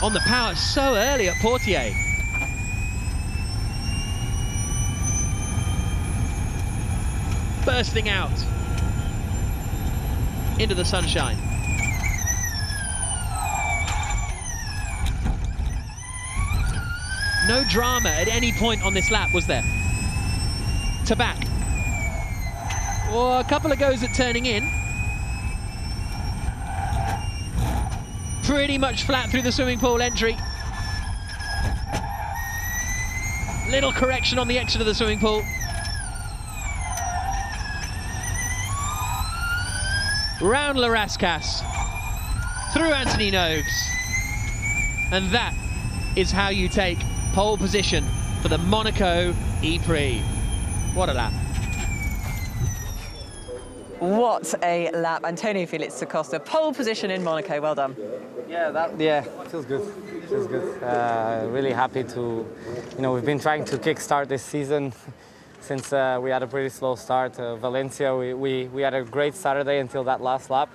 On the power so early at Portier. Bursting out into the sunshine. No drama at any point on this lap, was there? To back. Or a couple of goes at turning in. Pretty much flat through the swimming pool entry. Little correction on the exit of the swimming pool. Round Larascas, through Anthony Nogues, and that is how you take pole position for the Monaco E-Prix. What a lap. What a lap. Antonio Felix da Costa, pole position in Monaco, well done. Yeah, feels good. Feels good. Really happy to, we've been trying to kickstart this season since we had a pretty slow start. Valencia, we had a great Saturday until that last lap.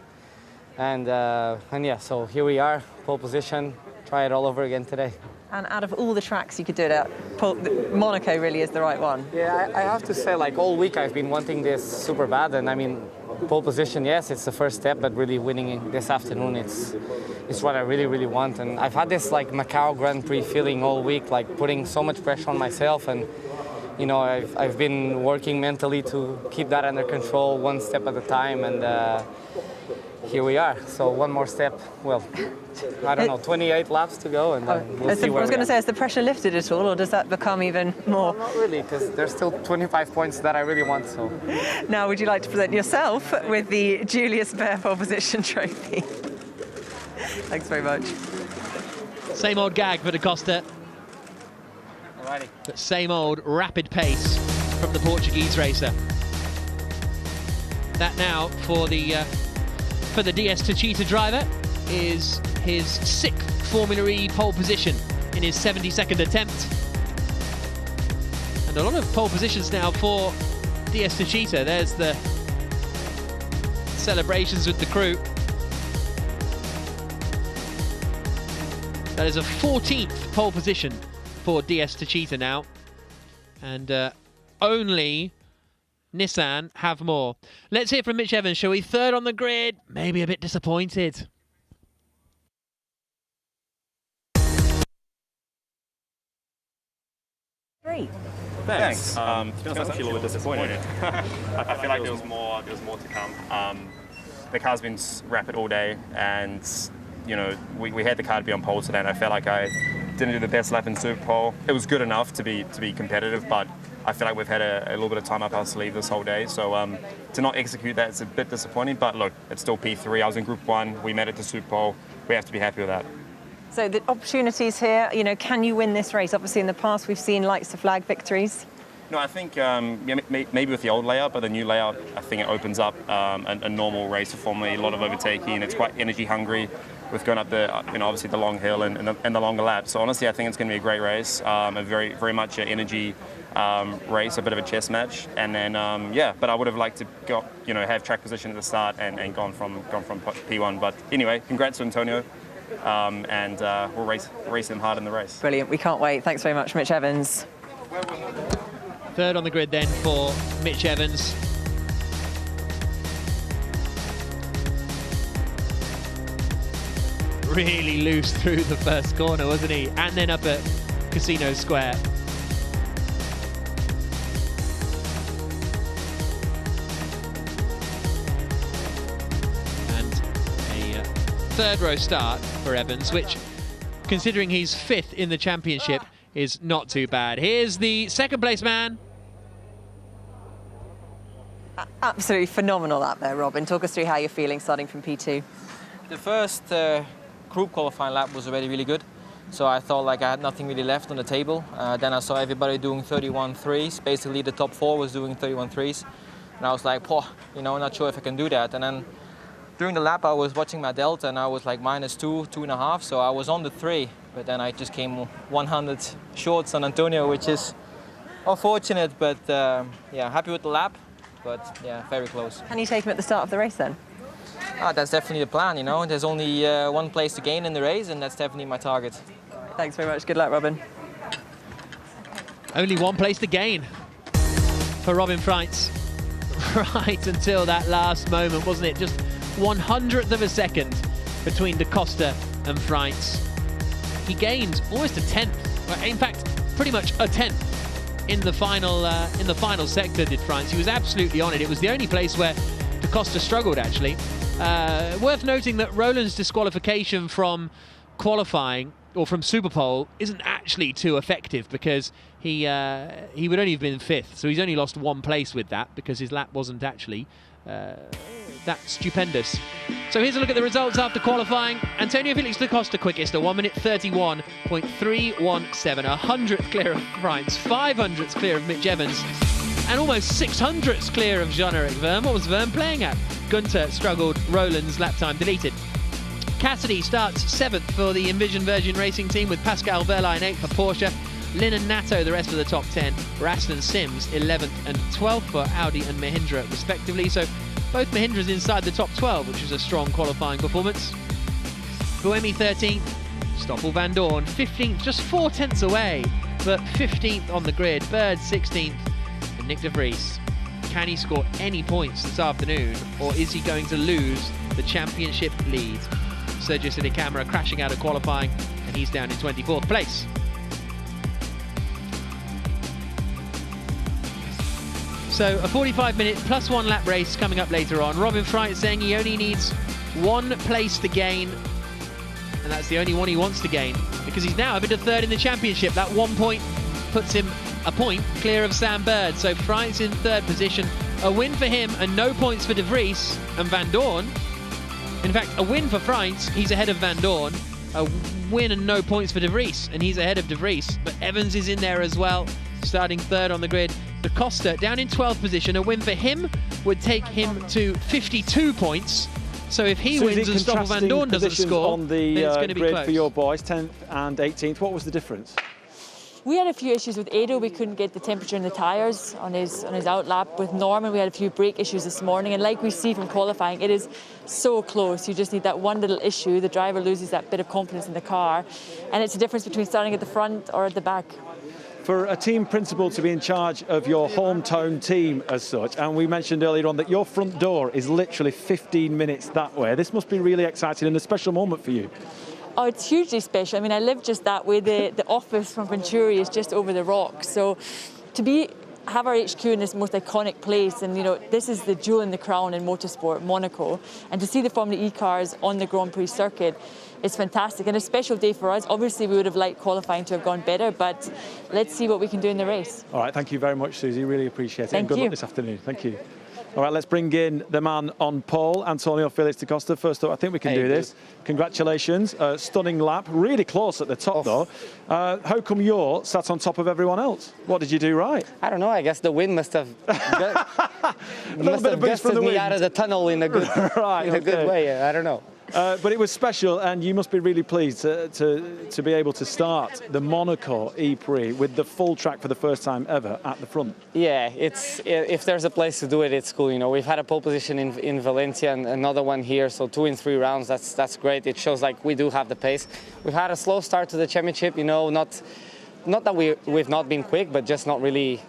And yeah, so here we are, pole position, try it all over again today. And out of all the tracks you could do it at, Monaco really is the right one. Yeah, I have to say, like, all week I've been wanting this super bad, and I mean, pole position, yes, it's the first step, but really winning this afternoon, it's what I really, really want. And I've had this, like, Macau Grand Prix feeling all week, like, putting so much pressure on myself, and I've been working mentally to keep that under control, one step at a time, and here we are. So one more step, well, I don't know, 28 laps to go, and then we'll see where we are. I was going to say, has the pressure lifted at all, or does that become even more? No, not really, because there's still 25 points that I really want, so. Now, would you like to present yourself with the Julius Baer Pole Position trophy? Thanks very much. Same old gag for Da Costa. Alrighty. But same old rapid pace from the Portuguese racer. That now for the DS Techeetah driver is his 6th Formula E pole position in his 72nd attempt. And a lot of pole positions now for DS Techeetah. There's the celebrations with the crew. That is a 14th pole position for DS Techeetah now. And only Nissan have more. Let's hear from Mitch Evans, shall we? Third on the grid, maybe a bit disappointed. Great. Thanks. To be honest, I'm actually a little bit disappointed. I feel like there was more to come. The car's been rapid all day, and we had the car to be on pole today, and I felt like I didn't do the best lap in Super Pole. It was good enough to be competitive, but I feel like we've had a little bit of time up our sleeve this whole day, so to not execute that, it's a bit disappointing, but look, it's still P3. I was in Group 1, we made it to Super Pole, we have to be happy with that. So the opportunities here, can you win this race? Obviously in the past we've seen likes of flag victories. No, I think maybe with the old layout, but the new layout, I think it opens up a normal race for Formula E, a lot of overtaking, it's quite energy hungry with going up the, obviously the long hill and the longer lap. So honestly, I think it's going to be a great race, a very much an energy race, a bit of a chess match, and then but I would have liked to go, have track position at the start and gone from P1. But anyway, congrats to Antonio, and we'll race him hard in the race. Brilliant, we can't wait. Thanks very much, Mitch Evans. Third on the grid then for Mitch Evans. Really loose through the first corner, wasn't he? And then up at Casino Square. third row start for Evans, which, considering he's 5th in the championship, is not too bad. Here's the second place man. Absolutely phenomenal lap there, Robin. Talk us through how you're feeling starting from P2. The first group qualifying lap was already really good. So I thought like I had nothing really left on the table. Then I saw everybody doing 31 threes. Basically the top 4 was doing 31 threes. And I was like, you know, not sure if I can do that. And then during the lap I was watching my delta and I was like -2, 2.5. So I was on the 3, but then I just came 100 short San Antonio, which is unfortunate, but yeah, happy with the lap. But yeah, very close. Can you take him at the start of the race then? That's definitely the plan, you know. There's only one place to gain in the race, and that's definitely my target. Thanks very much. Good luck, Robin. Only one place to gain for Robin Freitz. Right until that last moment, wasn't it? Just 100th of a second between Da Costa and Freitz. He gained almost a 10th. Well, in fact, pretty much a 10th in the final sector did Freitz. He was absolutely on it. It was the only place where Da Costa struggled, actually. Worth noting that Roland's disqualification from qualifying or from Superpole isn't actually too effective because he would only have been 5th, so he's only lost 1 place with that because his lap wasn't actually that stupendous. So here's a look at the results after qualifying. Antonio Felix Da Costa quickest, a 1:31.317, 100th clear of Freitz, 500ths clear of Mitch Evans, and almost 600ths clear of Jean-Eric Vergne. What was Vergne playing at? Gunter struggled, Roland's lap time deleted. Cassidy starts 7th for the Envision Virgin Racing team with Pascal Wehrlein 8th for Porsche. Lynn and Natto the rest of the top 10. Raston Sims 11th and 12th for Audi and Mahindra respectively. So both Mahindras inside the top 12, which was a strong qualifying performance. Buemi 13th, Stoffel Van Dorn 15th, just 4 tenths away, but 15th on the grid. Bird 16th, and Nick de Vries. Can he score any points this afternoon, or is he going to lose the championship lead? Sergio Sinicamera crashing out of qualifying, and he's down in 24th place. So a 45-minute plus 1 lap race coming up later on. Robin Freitz saying he only needs 1 place to gain, and that's the only one he wants to gain because he's now a bit of 3rd in the championship. That 1 point puts him a point clear of Sam Bird. So Freitz in 3rd position. A win for him and no points for de Vries and Van Dorn. In fact, a win for Freitz, he's ahead of Van Dorn. A win and no points for de Vries, and he's ahead of de Vries. But Evans is in there as well, starting 3rd on the grid. Da Costa down in 12th position. A win for him would take him to 52 points. So if he wins and Stoffel Van Dorn doesn't score, on the then it's going to be grid close. for your boys, 10th and 18th. What was the difference? We had a few issues with Ado. We couldn't get the temperature in the tyres on his out lap. With Norman, we had a few brake issues this morning. And like we see from qualifying, it is so close. You just need that one little issue. The driver loses that bit of confidence in the car. And it's a difference between starting at the front or at the back. For a team principal to be in charge of your hometown team as such, and we mentioned earlier on that your front door is literally 15 minutes that way. This must be really exciting and a special moment for you. Oh, it's hugely special. I mean, I live just that way. The office from Venturi is just over the rocks. So to have our HQ in this most iconic place, and you know, this is the jewel in the crown in motorsport, Monaco, and to see the Formula E cars on the Grand Prix circuit, it's fantastic and a special day for us. Obviously, we would have liked qualifying to have gone better, but let's see what we can do in the race. All right, thank you very much, Susie. Really appreciate it. Thank and good you. luck this afternoon. Thank you. All right, let's bring in the man on pole, Antonio Felix Da Costa. First up, I think we can do this. Congratulations. Stunning lap. Really close at the top, though. How come you're sat on top of everyone else? What did you do right? I don't know. I guess the wind must have gusted me out of the tunnel in a good, good way. I don't know. But it was special, and you must be really pleased to be able to start the Monaco E-Prix with the full track for the first time ever at the front. Yeah, if there's a place to do it, it's cool. You know, we've had a pole position in Valencia and another one here, so 2 in 3 rounds. That's great. It shows like we do have the pace. We've had a slow start to the championship. You know, not that we've not been quick, but just not really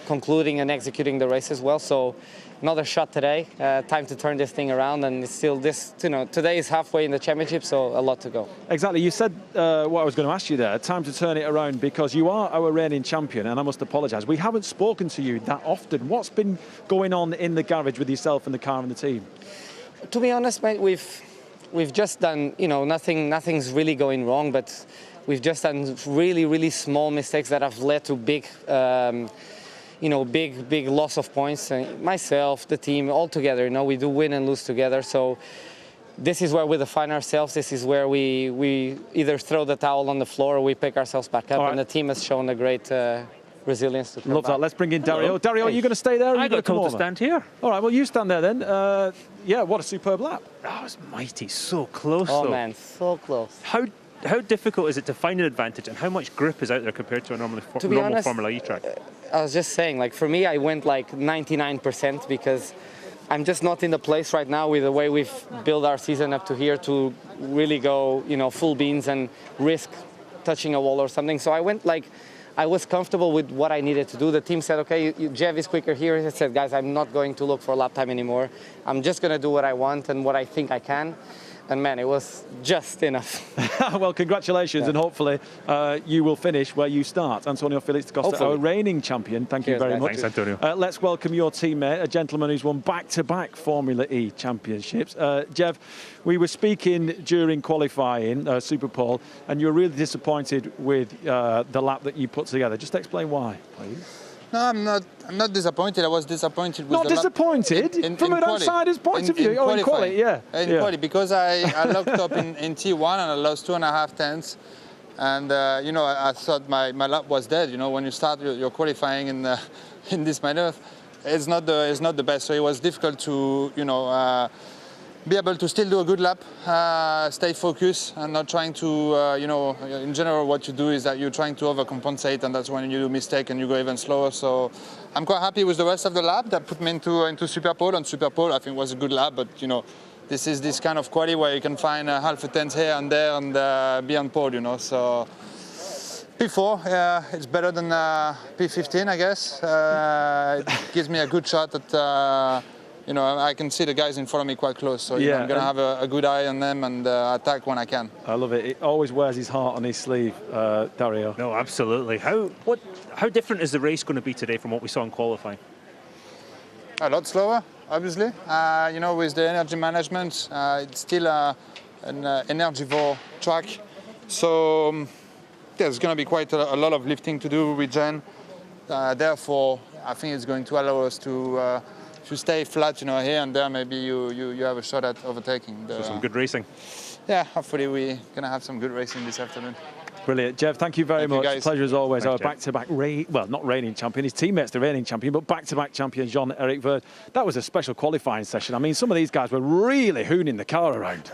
concluding and executing the race as well. So another shot today. Time to turn this thing around, and it's still this. You know, today is halfway in the championship, so a lot to go. Exactly. You said what I was going to ask you there. Time to turn it around because you are our reigning champion, and I must apologise. We haven't spoken to you that often. What's been going on in the garage with yourself and the car and the team? To be honest, mate, we've we've just done, you know, nothing's really going wrong, but we've just done really, really small mistakes that have led to big, you know, big loss of points. Myself, the team, all together, you know, we do win and lose together. So this is where we define ourselves. This is where we either throw the towel on the floor or we pick ourselves back up. Right. And the team has shown a great resilience to come Love back. that. Let's bring in Dario. Dario, are you going to stay there? Or I got told to stand here. All right, well, you stand there then. Yeah, what a superb lap. That was mighty. So close, Oh, though. man, so close. How difficult is it to find an advantage, and how much grip is out there compared to a normal honest, Formula E track? I was just saying, like, for me, I went like 99% because I'm just not in the place right now with the way we've built our season up to here to really go, you know, full beans and risk touching a wall or something. So I went like, I was comfortable with what I needed to do. The team said, okay, Jeff is quicker here. I said, guys, I'm not going to look for lap time anymore. I'm just going to do what I want and what I think I can. And man, it was just enough. Well, congratulations, and hopefully you will finish where you start. Antonio Felix da Costa, our reigning champion. Thank you very much. Thanks, Antonio. Let's welcome your teammate, a gentleman who's won back-to-back Formula E championships. Jeff, we were speaking during qualifying, Super Pole, and you were really disappointed with the lap that you put together. Just explain why, please. No, I'm not disappointed. I was disappointed with Not disappointed? From an outsider's point of view? In quality, yeah. In quality, because I locked up in T1 and I lost 2.5 tenths. And, you know, I thought my lap was dead. You know, when you start your qualifying in this manner, it's not the best. So it was difficult to, you know, be able to still do a good lap, stay focused and not trying to, you know, in general what you do is that you're trying to overcompensate, and that's when you do mistake and you go even slower. So I'm quite happy with the rest of the lap. That put me into Super Pole, and Super Pole I think was a good lap, but you know, this is this kind of quality where you can find half a tenth here and there and be on pole, you know. So P4, it's better than P15, I guess. It gives me a good shot at you know, I can see the guys in front of me quite close, so you know, I'm going to have a good eye on them and attack when I can. I love it. It always wears his heart on his sleeve, Dario. No, absolutely. How different is the race going to be today from what we saw in qualifying? A lot slower, obviously. You know, with the energy management, it's still an energivore track. So there's going to be quite a lot of lifting to do with Jen. Therefore, I think it's going to allow us to stay flat, you know, here and there. Maybe you have a shot at overtaking. So some good racing. Yeah, hopefully we're going to have some good racing this afternoon. Brilliant. Jeff, thank you very much. Guys. Pleasure as always. Thanks, Our back-to-back, well, not reigning champion, his teammate's the reigning champion, but back-to-back champion Jean-Eric Vergne. That was a special qualifying session. I mean, some of these guys were really hooning the car around.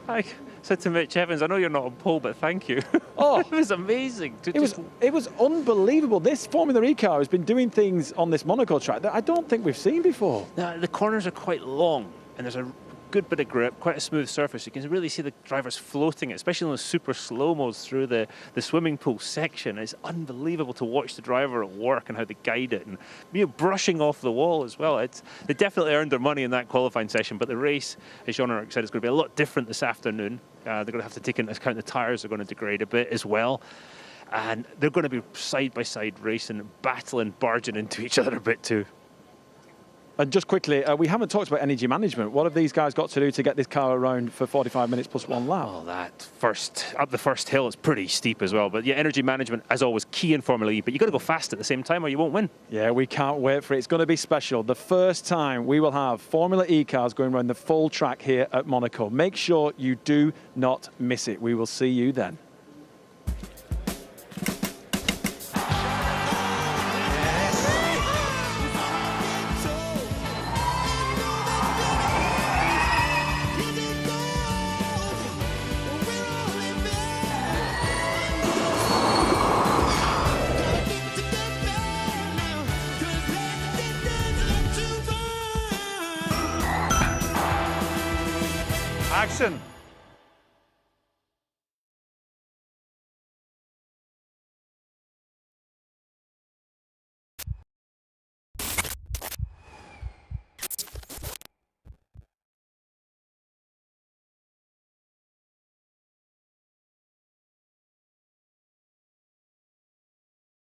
I said to Mitch Evans, I know you're not on pole, but thank you. Oh, it was amazing. It was unbelievable. This Formula E car has been doing things on this Monaco track that I don't think we've seen before. Now, the corners are quite long, and there's a good bit of grip, quite a smooth surface. You can really see the drivers floating it, especially on those super slow-mos through the swimming pool section. It's unbelievable to watch the driver at work and how they guide it, and you know, brushing off the wall as well. They definitely earned their money in that qualifying session, but the race, as Jean-Eric said, is going to be a lot different this afternoon. They're going to have to take into account the tyres are going to degrade a bit as well. And they're going to be side-by-side racing, battling, barging into each other a bit too. And just quickly, we haven't talked about energy management. What have these guys got to do to get this car around for 45 minutes plus one lap? Oh, up the first hill is pretty steep as well. But yeah, energy management, as always, key in Formula E. But you've got to go fast at the same time or you won't win. Yeah, we can't wait for it. It's going to be special. The first time we will have Formula E cars going around the full track here at Monaco. Make sure you do not miss it. We will see you then. Action.